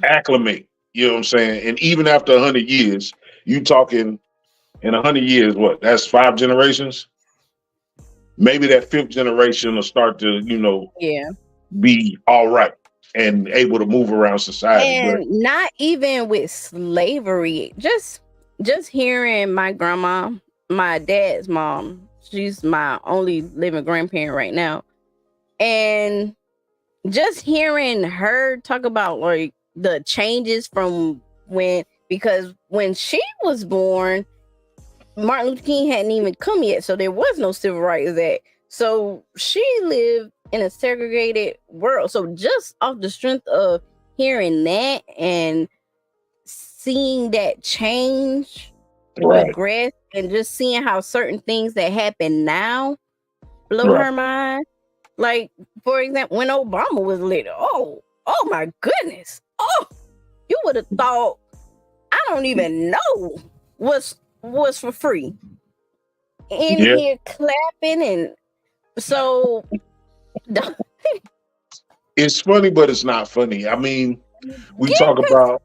acclimate. You know what I'm saying? And even after 100 years, you talking in 100 years, what? That's 5 generations. Maybe that 5th generation will start to, be all right and able to move around society. And not even with slavery, just hearing my grandma, my dad's mom, she's my only living grandparent right now, and just hearing her talk about like the changes from because when she was born, Martin Luther King hadn't even come yet, so there was no Civil Rights Act. So she lived in a segregated world. So just off the strength of hearing that and seeing that change progress, and just seeing how certain things that happen now blow her mind. Like, for example, when Obama was elected, oh my goodness. Oh, you would have thought, I don't even know what's for free. In here clapping, and so it's funny, but it's not funny. I mean, we talk about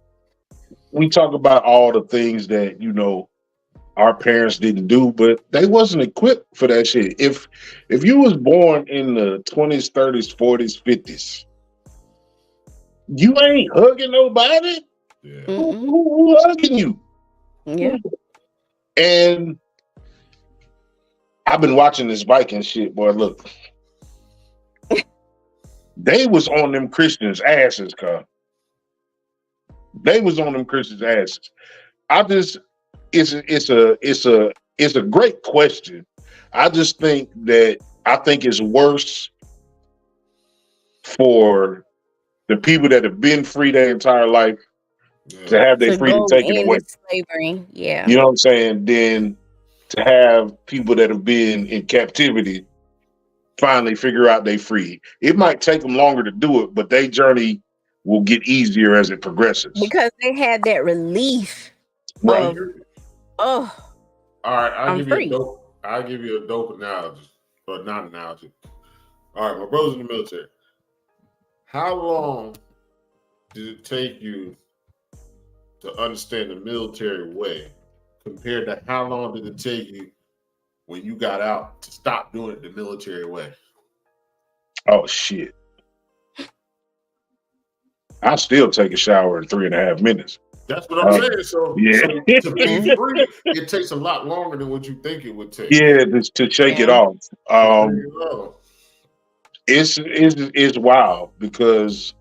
all the things that our parents didn't do, but they wasn't equipped for that shit. If you was born in the 20s, 30s, 40s, 50s, You ain't hugging nobody. Yeah. Who hugging you? Yeah. And I've been watching this Viking shit, boy. Look, they was on them Christians' asses, cuz. They was on them Christians' asses. It's a great question. I just think it's worse for the people that have been free their entire life to have their To freedom go taken away. into slavery. Yeah. You know what I'm saying? Then to have people that have been in captivity finally figure out they free. It might take them longer to do it, but their journey will get easier as it progresses. Because they had that relief. Right. All right, I'll give you a dope analogy, or not analogy. All right, my brother's in the military. How long did it take you to understand the military way compared to how long did it take you when you got out to stop doing it the military way? Oh shit. I still take a shower in 3.5 minutes. That's what I'm saying. So, yeah. So to be free, it takes a lot longer than what you think it would take. Yeah, to shake it off. It's wild because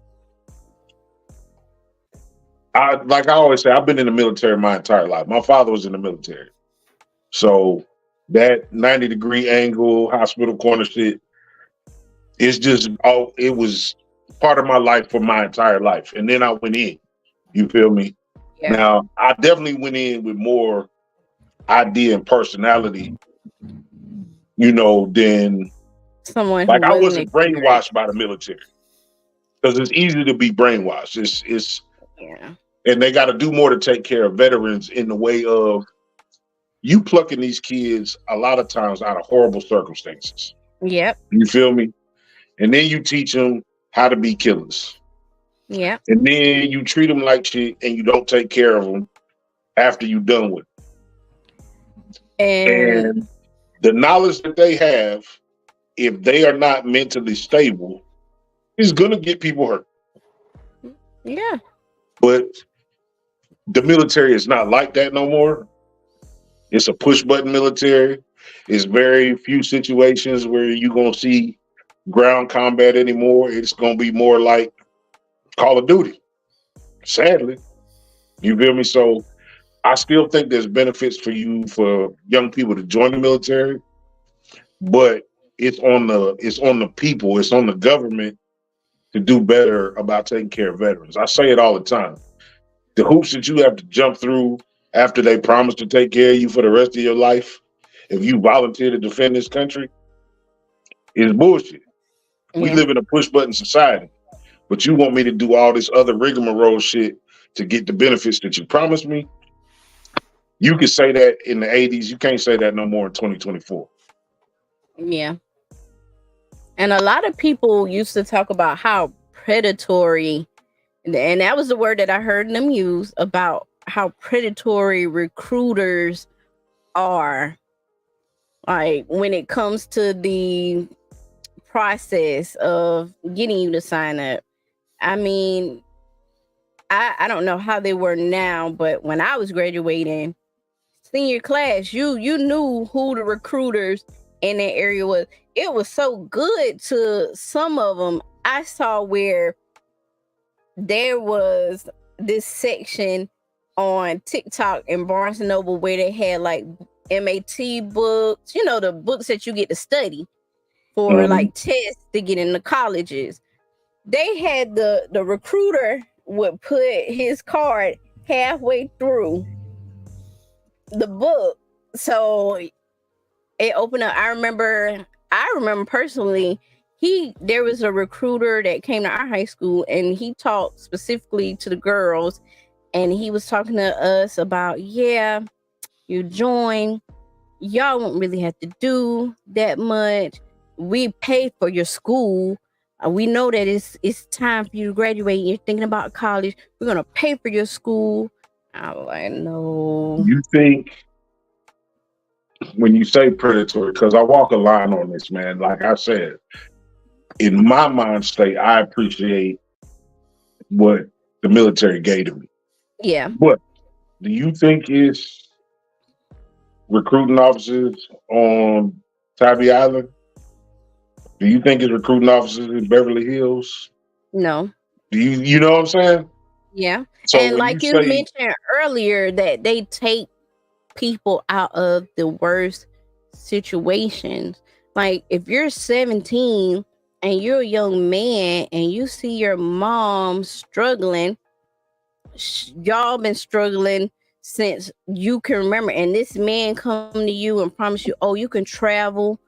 I always say, I've been in the military my entire life. My father was in the military. So that 90-degree angle, hospital corner shit, it's just, it was part of my life for my entire life. And then I went in, you feel me? Yeah. Now, I definitely went in with more idea and personality, than someone like I wasn't brainwashed by the military. Because it's easy to be brainwashed. It's and they got to do more to take care of veterans in the way of you plucking these kids a lot of times out of horrible circumstances. Yep. You feel me? And then you teach them how to be killers. Yeah. And then you treat them like shit and you don't take care of them after you're done with them. And the knowledge that they have, if they are not mentally stable, is going to get people hurt. Yeah. But the military is not like that no more. It's a push button military. It's very few situations where you're going to see ground combat anymore. It's going to be more like Call of Duty, sadly. You feel me? So I still think there's benefits for young people to join the military, but it's on the people, it's on the government to do better about taking care of veterans. I say it all the time. The hoops that you have to jump through after they promise to take care of you for the rest of your life, if you volunteer to defend this country, is bullshit. Yeah. We live in a push button society, but you want me to do all this other rigmarole shit to get the benefits that you promised me? You could say that in the 80s. You can't say that no more in 2024. Yeah. And a lot of people used to talk about how predatory, and that was the word that I heard them use, about how predatory recruiters are. Like when it comes to the process of getting you to sign up. I mean, I don't know how they were now, but when I was graduating senior class, you knew who the recruiters in that area was. It was so good to some of them. I saw where there was this section on TikTok and Barnes & Noble where they had like MAT books, the books that you get to study for like tests to get into colleges. They had the recruiter would put his card halfway through the book. So it opened up. I remember personally, there was a recruiter that came to our high school and he talked specifically to the girls, and he was talking to us about, you join, y'all won't really have to do that much. We pay for your school. We know that it's time for you to graduate. You're thinking about college. We're gonna pay for your school. I was like, no. You think when you say predatory, because I walk a line on this, man. Like I said, in my mind state, I appreciate what the military gave to me. Yeah. But do you think it's recruiting officers on Tybee Island? Do you think it's recruiting officers in Beverly Hills? No. Do you know what I'm saying? Yeah. So And when like you say, mentioned earlier, that they take people out of the worst situations. Like if you're 17 and you're a young man and you see your mom struggling, y'all been struggling since you can remember, and this man come to you and promise you, oh, you can travel,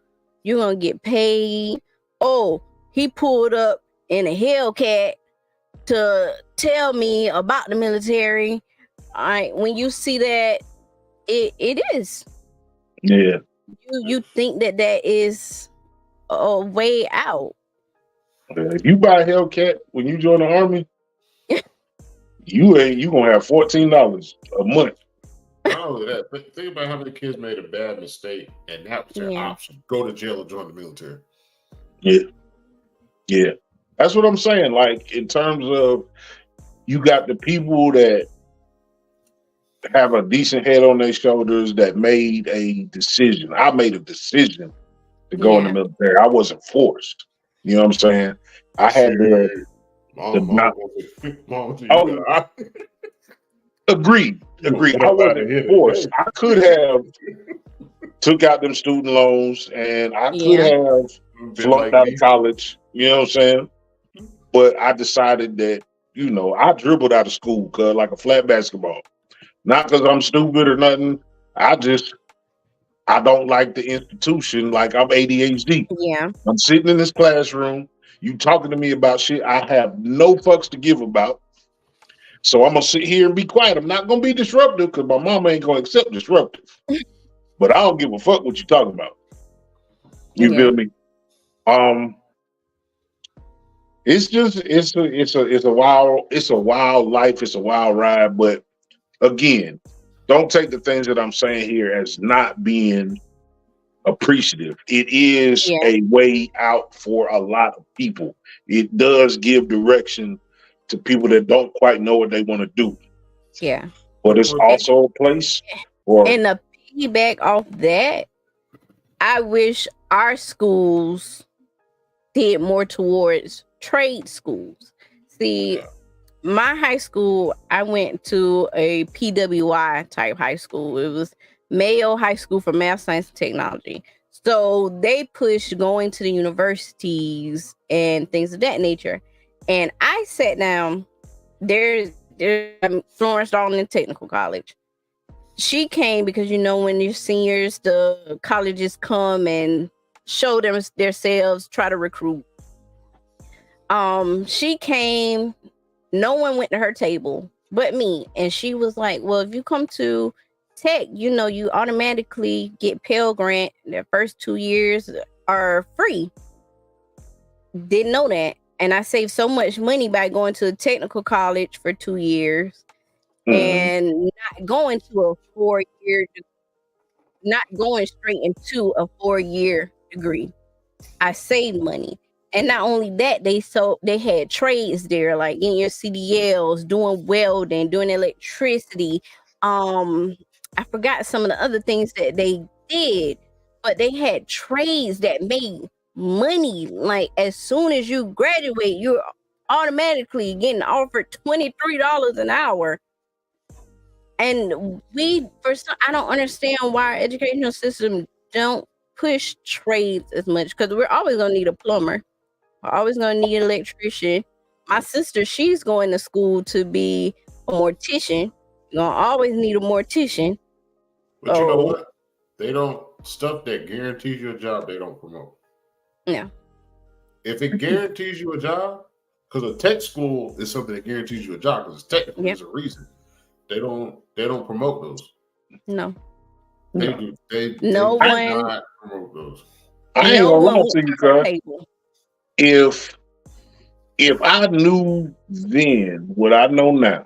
you're gonna get paid. Oh, he pulled up in a Hellcat to tell me about the military. All right, when you see that, it is. yeah, You think that is a way out. if you buy a Hellcat when you join the Army, you gonna have $14 a month. Not only that, but think about how many kids made a bad mistake and that was their option: go to jail or join the military. Yeah, that's what I'm saying. Like in terms of, you got the people that have a decent head on their shoulders that made a decision. I made a decision to go in the military. I wasn't forced. You know what I'm saying? I had to not. Agreed. I wasn't forced. I could have took out them student loans and I could have flunked out of college. You know what I'm saying? But I decided that, I dribbled out of school like a flat basketball. Not because I'm stupid or nothing. I don't like the institution. Like I'm ADHD. Yeah. I'm sitting in this classroom. You talking to me about shit I have no fucks to give about. So I'm gonna sit here and be quiet. I'm not gonna be disruptive because my mama ain't gonna accept disruptive. But I don't give a fuck what you talking about. You feel me? It's a wild life. It's a wild ride. But again, don't take the things that I'm saying here as not being appreciative. It is a way out for a lot of people. It does give direction to people that don't quite know what they want to do. Yeah. But it's also a place and to piggyback off that, I wish our schools did more towards trade schools. See, my high school, I went to a PWI type high school. It was Mayo High School for Math, Science, and Technology. So they pushed going to the universities and things of that nature. And I sat down. There's Florence Dalton in technical college. She came because when you're seniors, the colleges come and show them themselves, try to recruit. She came. No one went to her table but me, and she was like, "Well, if you come to Tech, you automatically get Pell Grant. The first 2 years are free." Didn't know that. And I saved so much money by going to a technical college for 2 years and not going to a 4-year, not going straight into a 4-year degree. I saved money. And not only that, they had trades there, like in your CDLs, doing welding, doing electricity. I forgot some of the other things that they did, but they had trades that made money. Like as soon as you graduate, you're automatically getting offered $23 an hour. And I don't understand why our educational system don't push trades as much, because we're always gonna need a plumber. We're always gonna need an electrician. My sister, she's going to school to be a mortician. You're gonna always need a mortician. But you know what? They don't, stuff that guarantees you a job, they don't promote. Yeah. If it guarantees you a job, because a tech school is something that guarantees you a job, because it's technical, there's a reason. They don't promote those. No. They do. They not promote those. I ain't gonna lie to you, cuz if I knew then what I know now,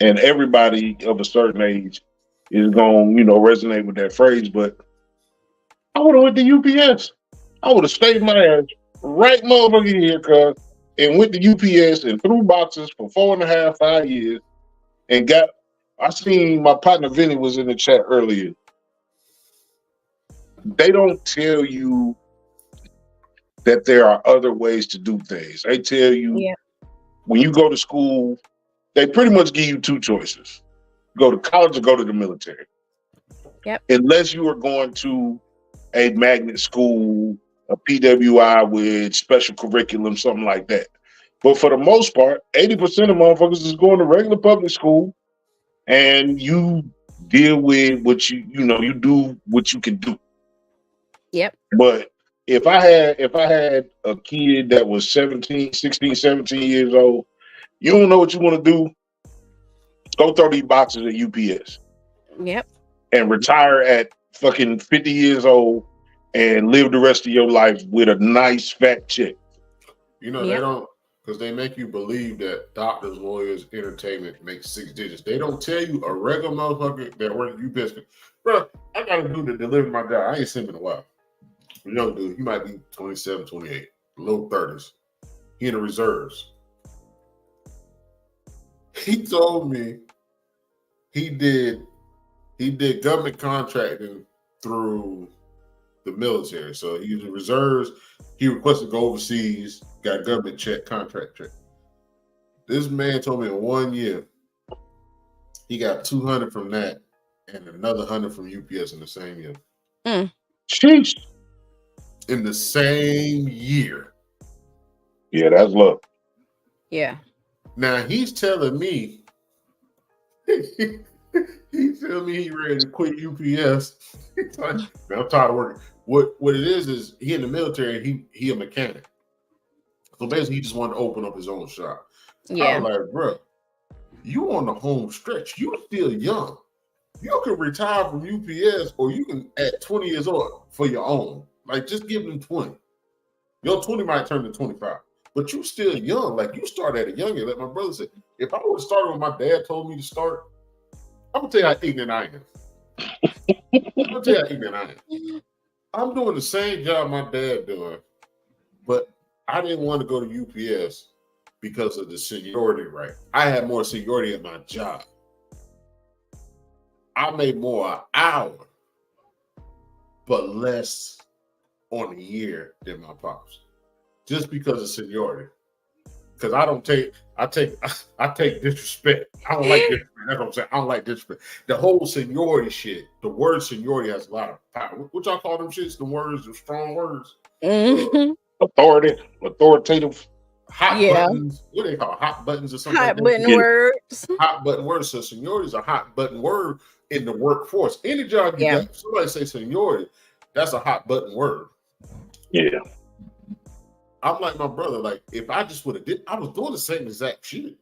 and everybody of a certain age is gonna, resonate with that phrase, but I would have went to UPS. I would have stayed my ass right motherfucker here, cuz and went to UPS and threw boxes for 4.5, 5 years, and I seen my partner Vinny was in the chat earlier. They don't tell you that there are other ways to do things. They tell you when you go to school, they pretty much give you two choices: go to college or go to the military. Yep. Unless you are going to a magnet school, a PWI with special curriculum, something like that. But for the most part, 80% of motherfuckers is going to regular public school, and you deal with what you do what you can do. Yep. But if I had a kid that was 16, 17 years old, you don't know what you want to do, go throw these boxes at UPS. Yep. And retire at fucking 50 years old and live the rest of your life with a nice fat check. They don't, because they make you believe that doctors, lawyers, entertainment makes 6 digits. They don't tell you a regular motherfucker that works at UPS. Bro, I got a dude that delivered my dad. I ain't seen him in a while. A young dude, he might be 27, 28, low 30s. He in the reserves. He told me he did government contracting through the military. So he was in reserves. He requested to go overseas, got government contract check. This man told me in 1 year, he got 200 from that and another 100 from UPS in the same year. Sheesh. In the same year. Yeah, that's love. Yeah. Now he's telling me he ready to quit UPS. I'm tired of working. What it is he in the military and he a mechanic. So basically he just wanted to open up his own shop. Yeah. I was like, bro, you on the home stretch. You still young. You can retire from UPS or you can at 20 years old for your own. Like just give them 20. Your 20 might turn to 25. But you still young. Like you start at a young age. Like my brother said, if I would have started when my dad told me to start, I'm gonna tell you how ignorant I am. I'm doing the same job my dad doing, but I didn't want to go to UPS because of the seniority, right? I had more seniority at my job. I made more an hour, but less on a year than my pops, just because of seniority. Because I take disrespect. I don't like disrespect. That's what I'm saying. I don't like disrespect. The whole seniority shit, the word seniority has a lot of power. What y'all call them shits? The words, the strong words. Mm-hmm. Authoritative. Hot buttons. What do they call it? Hot buttons or something? Hot button words. Hot button words. So seniority is a hot button word in the workforce. Any job you got, somebody say seniority, that's a hot button word. Yeah. I'm like my brother. Like if I just would have I was doing the same exact shit.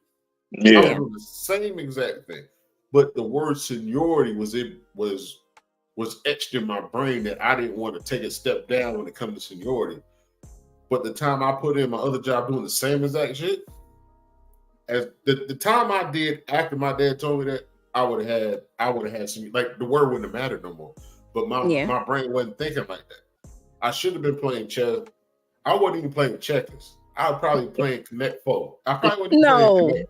Yeah. I was doing the same exact thing, but the word seniority was etched in my brain that I didn't want to take a step down when it comes to seniority. But the time I put in my other job doing the same exact shit, as the time I did after my dad told me that, I would have had some, like the word wouldn't have mattered no more. But my brain wasn't thinking like that. I should have been playing chess. I wasn't even playing checkers. I was probably playing Connect Four. I probably wasn't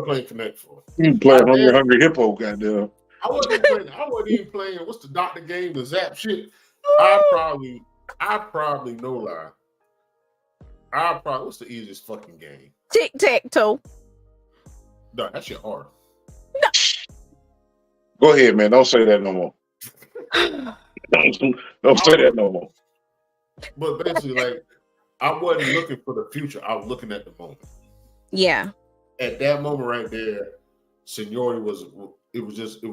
playing Connect Four. You playing Hungry Hippo, goddamn. I wasn't even playing what's the doctor game, the zap shit. I probably no lie. What's the easiest fucking game? Tic-tac-toe. No, that shit hard. No. Go ahead, man. Don't say that no more. Don't say that no more. But basically, like, I wasn't looking for the future. I was looking at the moment. Yeah. At that moment right there, seniority was just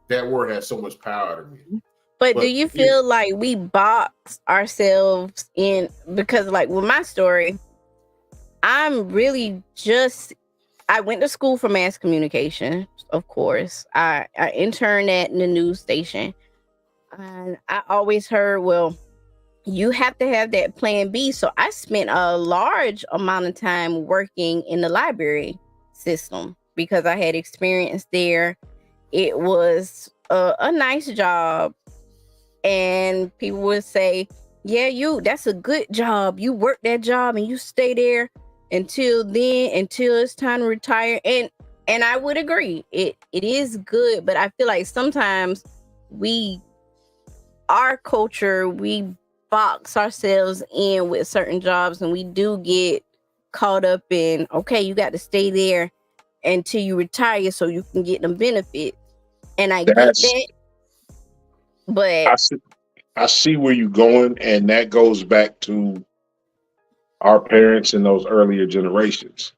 that word had so much power to me. But do you feel like we box ourselves in? Because like with my story, I'm really I went to school for mass communication, of course. I interned at the news station. And I always heard, well, you have to have that plan B. So I spent a large amount of time working in the library system because I had experience there. It was a nice job. And people would say, Yeah, that's a good job. You work that job and you stay there until it's time to retire. And I would agree. It is good, but I feel like sometimes our culture, we box ourselves in with certain jobs, and we do get caught up in, okay, you got to stay there until you retire so you can get them benefits. And I get that, but I see where you're going, and that goes back to our parents in those earlier generations.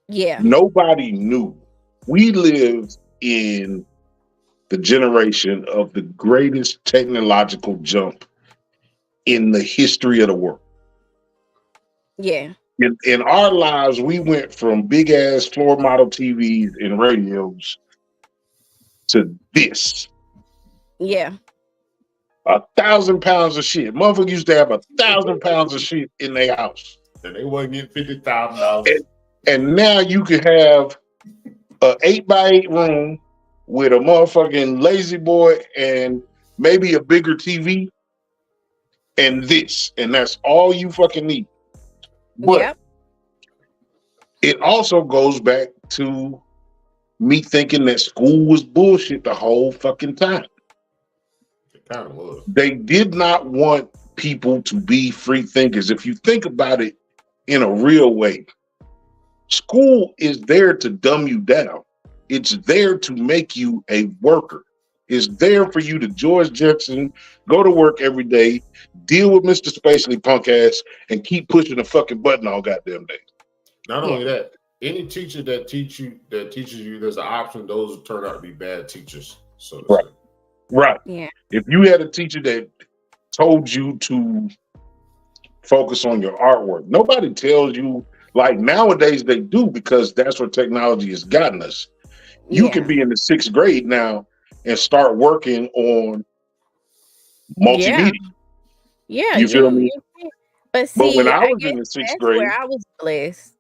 yeah, Nobody knew. We lived in the generation of the greatest technological jump in the history of the world. yeah, In our lives, we went from big ass floor model TVs and radios to this. yeah. 1,000 pounds of shit. Motherfucker used to have 1,000 pounds of shit in their house. And they wasn't getting $50,000. And now you can have an 8x8 room with a motherfucking lazy boy and maybe a bigger TV and this. And that's all you fucking need. But it also goes back to me thinking that school was bullshit the whole fucking time. It kind of was. They did not want people to be free thinkers. If you think about it in a real way, school is there to dumb you down. It's there to make you a worker. It's there for you to George Jetson, go to work every day, deal with Mr. Spacely punk ass, and keep pushing the fucking button all goddamn day. Not only that, any teacher that teaches you there's an option, those turn out to be bad teachers. So to say. Right. Yeah. If you had a teacher that told you to focus on your artwork, nobody tells you, like nowadays they do, because that's what technology has gotten us. You can be in the 6th grade now and start working on multimedia. Yeah. You feel me? But see, but when I was in the 6th grade, where I was blessed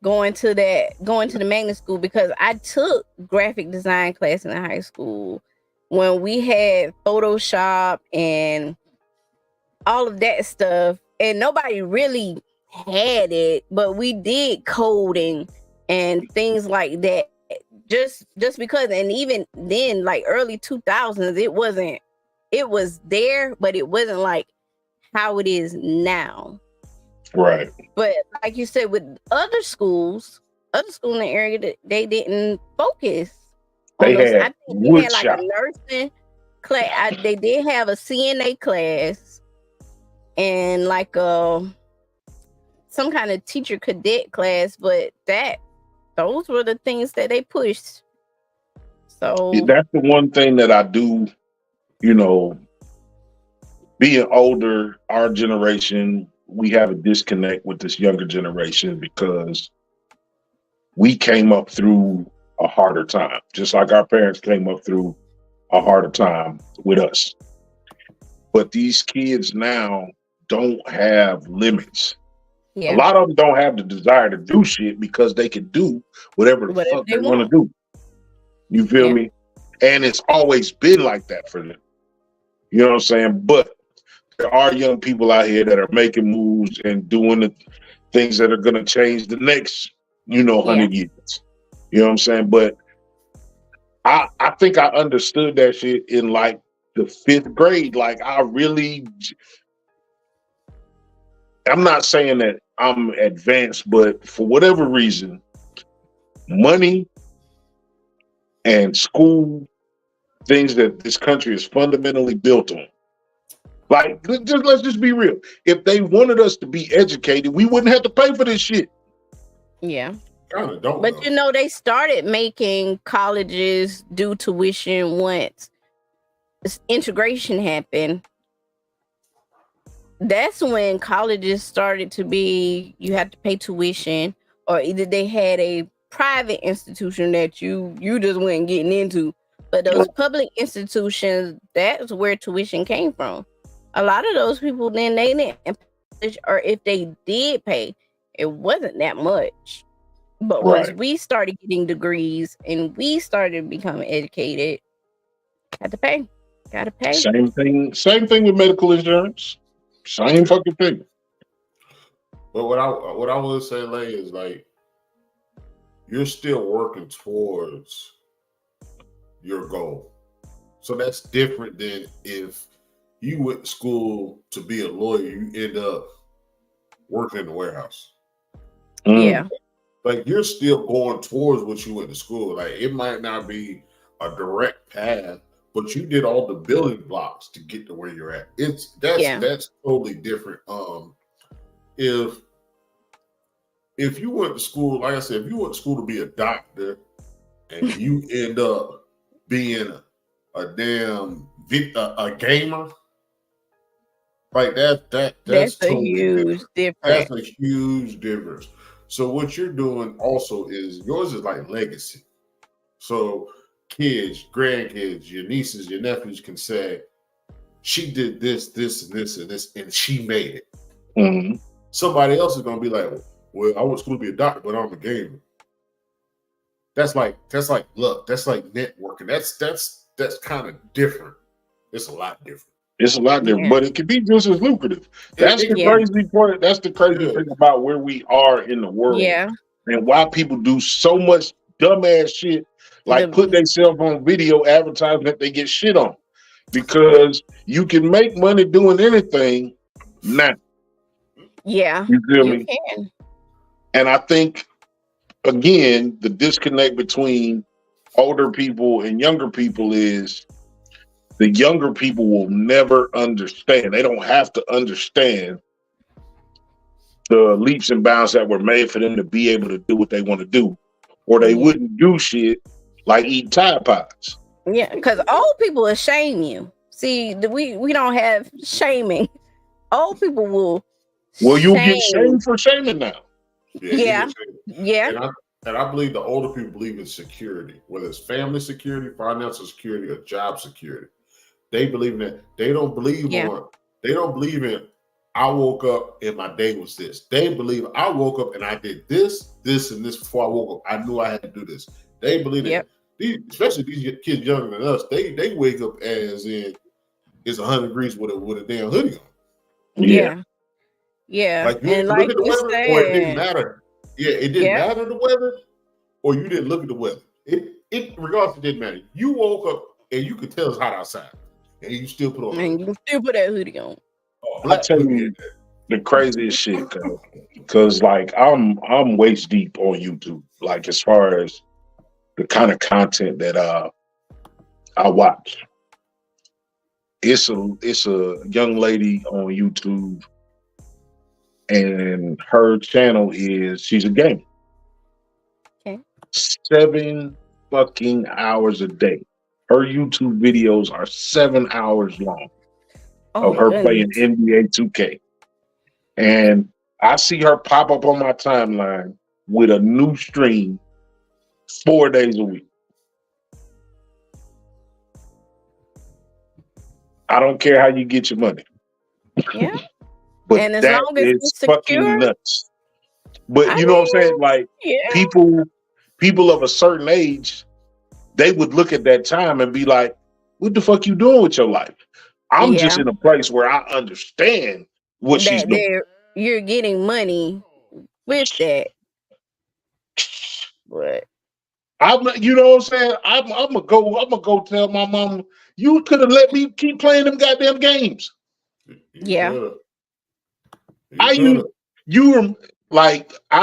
going to the magnet school, because I took graphic design class in high school when we had Photoshop and all of that stuff, and nobody really had it, but we did coding and things like that. Just because, and even then, like early 2000s, it was there, but it wasn't like how it is now. Right. But like you said, with other schools in the area, they didn't focus on those. I think they had like a nursing class. They did have a CNA class and like some kind of teacher cadet class, but those were the things that they pushed. So that's the one thing that I do, being older, our generation, we have a disconnect with this younger generation because we came up through a harder time, just like our parents came up through a harder time with us. But these kids now don't have limits. Yeah. A lot of them don't have the desire to do shit because they can do whatever the fuck they want to do. You feel me? And it's always been like that for them. You know what I'm saying? But there are young people out here that are making moves and doing the things that are going to change the next, 100 years. You know what I'm saying? But I think I understood that shit in like the 5th grade. Like I'm not saying that I'm advanced, but for whatever reason, money and school, things that this country is fundamentally built on. Like, let's just be real. If they wanted us to be educated, we wouldn't have to pay for this shit. Yeah. But they started making colleges do tuition once integration happened. That's when colleges started to be, you had to pay tuition, or either they had a private institution that you just weren't getting into. But those public institutions, that's where tuition came from. A lot of those people, then they didn't pay, or if they did pay, it wasn't that much. But once we started getting degrees and we started becoming educated, had to pay. Gotta pay. Same thing with medical insurance. Same fucking thing. But what I would say, Lay, is like you're still working towards your goal. So that's different than if you went to school to be a lawyer, you end up working in the warehouse. Yeah. Like you're still going towards what you went to school. Like it might not be a direct path, but you did all the building blocks to get to where you're at. That's totally different. If you went to school, like I said, if you went to school to be a doctor and you end up being a gamer, like that's a totally huge difference. That's a huge difference. So what you're doing also is yours is like legacy. So kids, grandkids, your nieces, your nephews can say, she did this, this, and this, and this, and she made it. Mm-hmm. Somebody else is gonna be like, well, I went to school to be a doctor, but I'm a gamer. That's like look, that's like networking. That's kind of different. It's a lot different. It's a lot different, but it can be just as lucrative. That's the crazy part. That's the crazy thing about where we are in the world. Yeah. And why people do so much dumbass shit, like put themselves on video advertising that they get shit on. Because you can make money doing anything now. Yeah. You feel me? Can. And I think, again, the disconnect between older people and younger people is the younger people will never understand. They don't have to understand the leaps and bounds that were made for them to be able to do what they want to do. Or they wouldn't do shit like eat Tide Pods. Yeah, because old people will shame you. See, we don't have shaming. Old people will you'll get shamed for shaming now. Yeah. And I believe the older people believe in security, whether it's family security, financial security, or job security. They believe in that. They don't believe in I woke up and my day was this. They believe I woke up and I did this, this, and this before I woke up. I knew I had to do this. They believe that. Especially these kids younger than us, they wake up as in it's 100 degrees with a damn hoodie on. Yeah. Like you didn't look at the weather, or it didn't matter. Yeah, it didn't matter the weather, or you didn't look at the weather. It regardless, it didn't matter. You woke up and you could tell it's hot outside, and you still put on. And you still put that hoodie on. I tell you the craziest shit, because like I'm waist deep on YouTube. Like as far as the kind of content that I watch, it's a young lady on YouTube, and her channel she's a gamer. Okay. 7 fucking hours a day. Her YouTube videos are 7 hours long of her playing NBA 2K. And I see her pop up on my timeline with a new stream 4 days a week. I don't care how you get your money. Yeah. But and as that long as is fucking nuts. But you know what I'm saying? Like people of a certain age, they would look at that time and be like, what the fuck you doing with your life? I'm just in a place where I understand what she's doing. You're getting money with that. But you know what I'm saying? I'm gonna go tell my mom, you could have let me keep playing them goddamn games. Yeah. We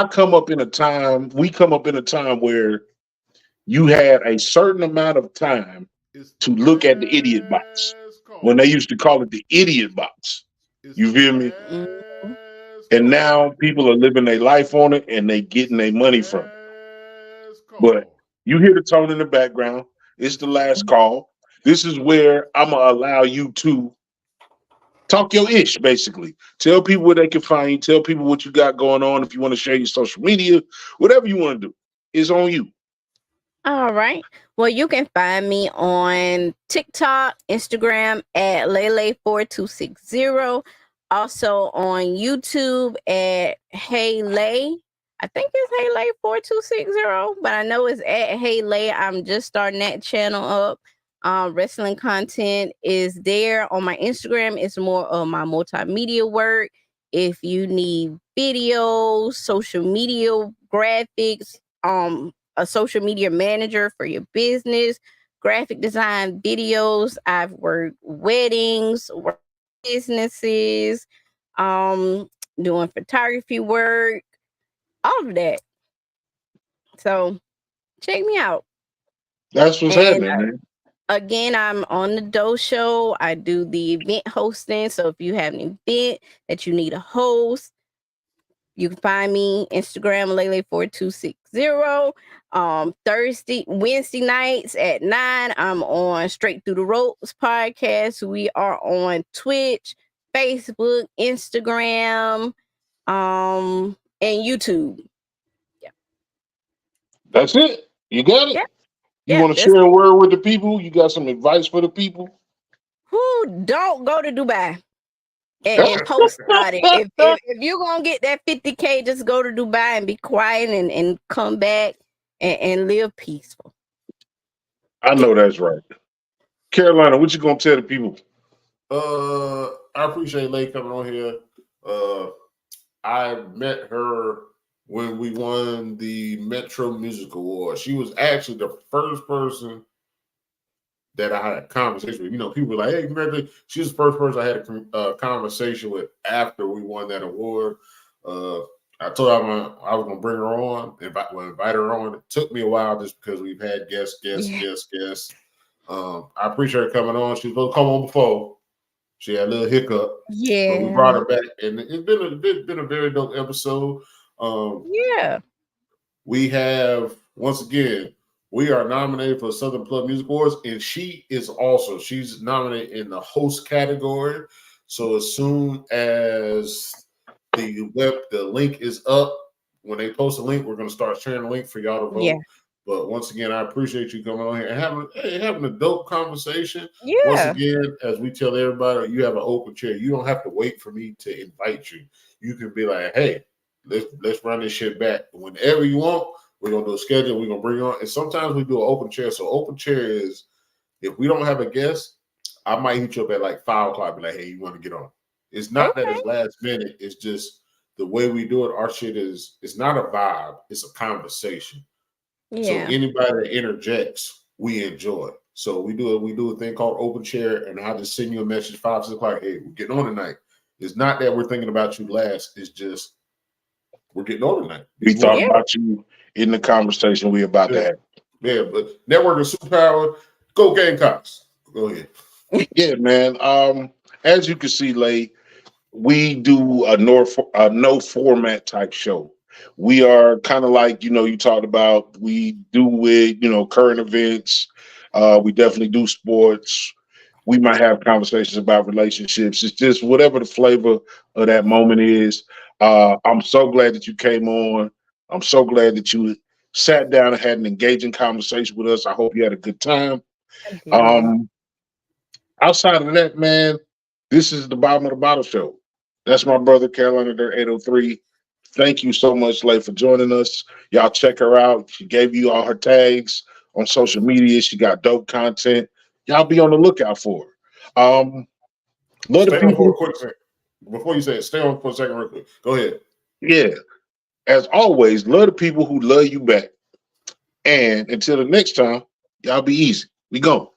come up in a time where you had a certain amount of time to look at the idiot box. When they used to call it the idiot box. You feel me? Mm-hmm. And now people are living their life on it and they getting their money from it. But you hear the tone in the background. It's the last call. This is where I'm going to allow you to talk your ish, basically. Tell people where they can find you. Tell people what you got going on. If you want to share your social media, whatever you want to do, it's on you. All right. Well, you can find me on TikTok, Instagram at Lele4260. Also on YouTube at Hey Lay. I think it's Hey Lay4260, but I know it's at Hey Lay. I'm just starting that channel up. Wrestling content is there. On my Instagram, it's more of my multimedia work. If you need videos, social media graphics, a social media manager for your business, graphic design, videos. I've worked weddings, businesses, doing photography work, all of that. So check me out. That's what's And happening, man. again, I'm on the Doe Show. I do the event hosting. So if you have an event that you need a host, you can find me Instagram Lele4260. Wednesday nights at 9, I'm on Straight Through the Ropes podcast. We are on Twitch, Facebook, Instagram, and YouTube. Yeah. That's it. You got it. Yeah. You Yeah, want to that's share a word with the people? You got some advice for the people? who don't go to Dubai and post about it. If you're gonna get that 50K, just go to Dubai and be quiet and come back and live peaceful. I know that's right. Carolina, what you gonna tell the people? I appreciate Lay coming on here. I met her when we won the Metro Music Award. She was actually the first person that I had a conversation with. You know, people were like, hey, congratulations. She was the first person I had a conversation with after we won that award. I told her I was going to bring her on, invite her on. It took me a while just because we've had guests. I appreciate her coming on. She was supposed to come on before. She had a little hiccup. Yeah. But we brought her back, and it's been a very dope episode. Yeah. We have, once again, we are nominated for Southern Plug Music Awards, and she's nominated in the host category. So as soon as the link is up, when they post a link, we're going to start sharing the link for y'all to vote. Yeah. But once again, I appreciate you coming on here and having a dope conversation. Yeah. Once again, as we tell everybody, you have an open chair. You don't have to wait for me to invite you. You can be like, hey, let's run this shit back. Whenever you want, we're going to do a schedule. We're going to bring on. And sometimes we do an open chair. So open chair is, if we don't have a guest, I might hit you up at like 5 o'clock. Be like, hey, you want to get on? It's not that it's last minute. It's just the way we do it. Our shit it's not a vibe. It's a conversation. Yeah. So anybody that interjects, we enjoy. So we do a thing called open chair, and I'll just send you a message 5, 6 o'clock. Hey, we're getting on tonight. It's not that we're thinking about you last. It's just we're getting on tonight. We thought about you in the conversation we about to have. Yeah, but network is superpower. Go Gamecocks. Go ahead. Yeah, man. As you can see, Lay, we do a no format type show. We are kind of like, you talked about, we do with, current events. We definitely do sports. We might have conversations about relationships. It's just whatever the flavor of that moment is. I'm so glad that you came on. I'm so glad that you sat down and had an engaging conversation with us. I hope you had a good time. Outside of that, man, this is the Bottom of the Bottle Show. That's my brother, Carolina Dirt 803. Thank you so much, Lay, for joining us. Y'all check her out. She gave you all her tags on social media. She got dope content. Y'all be on the lookout for her. Stay on for a quick second. Before you say it, stay on for a second real quick. Go ahead. Yeah. As always, love the people who love you back. And until the next time, y'all be easy. We go.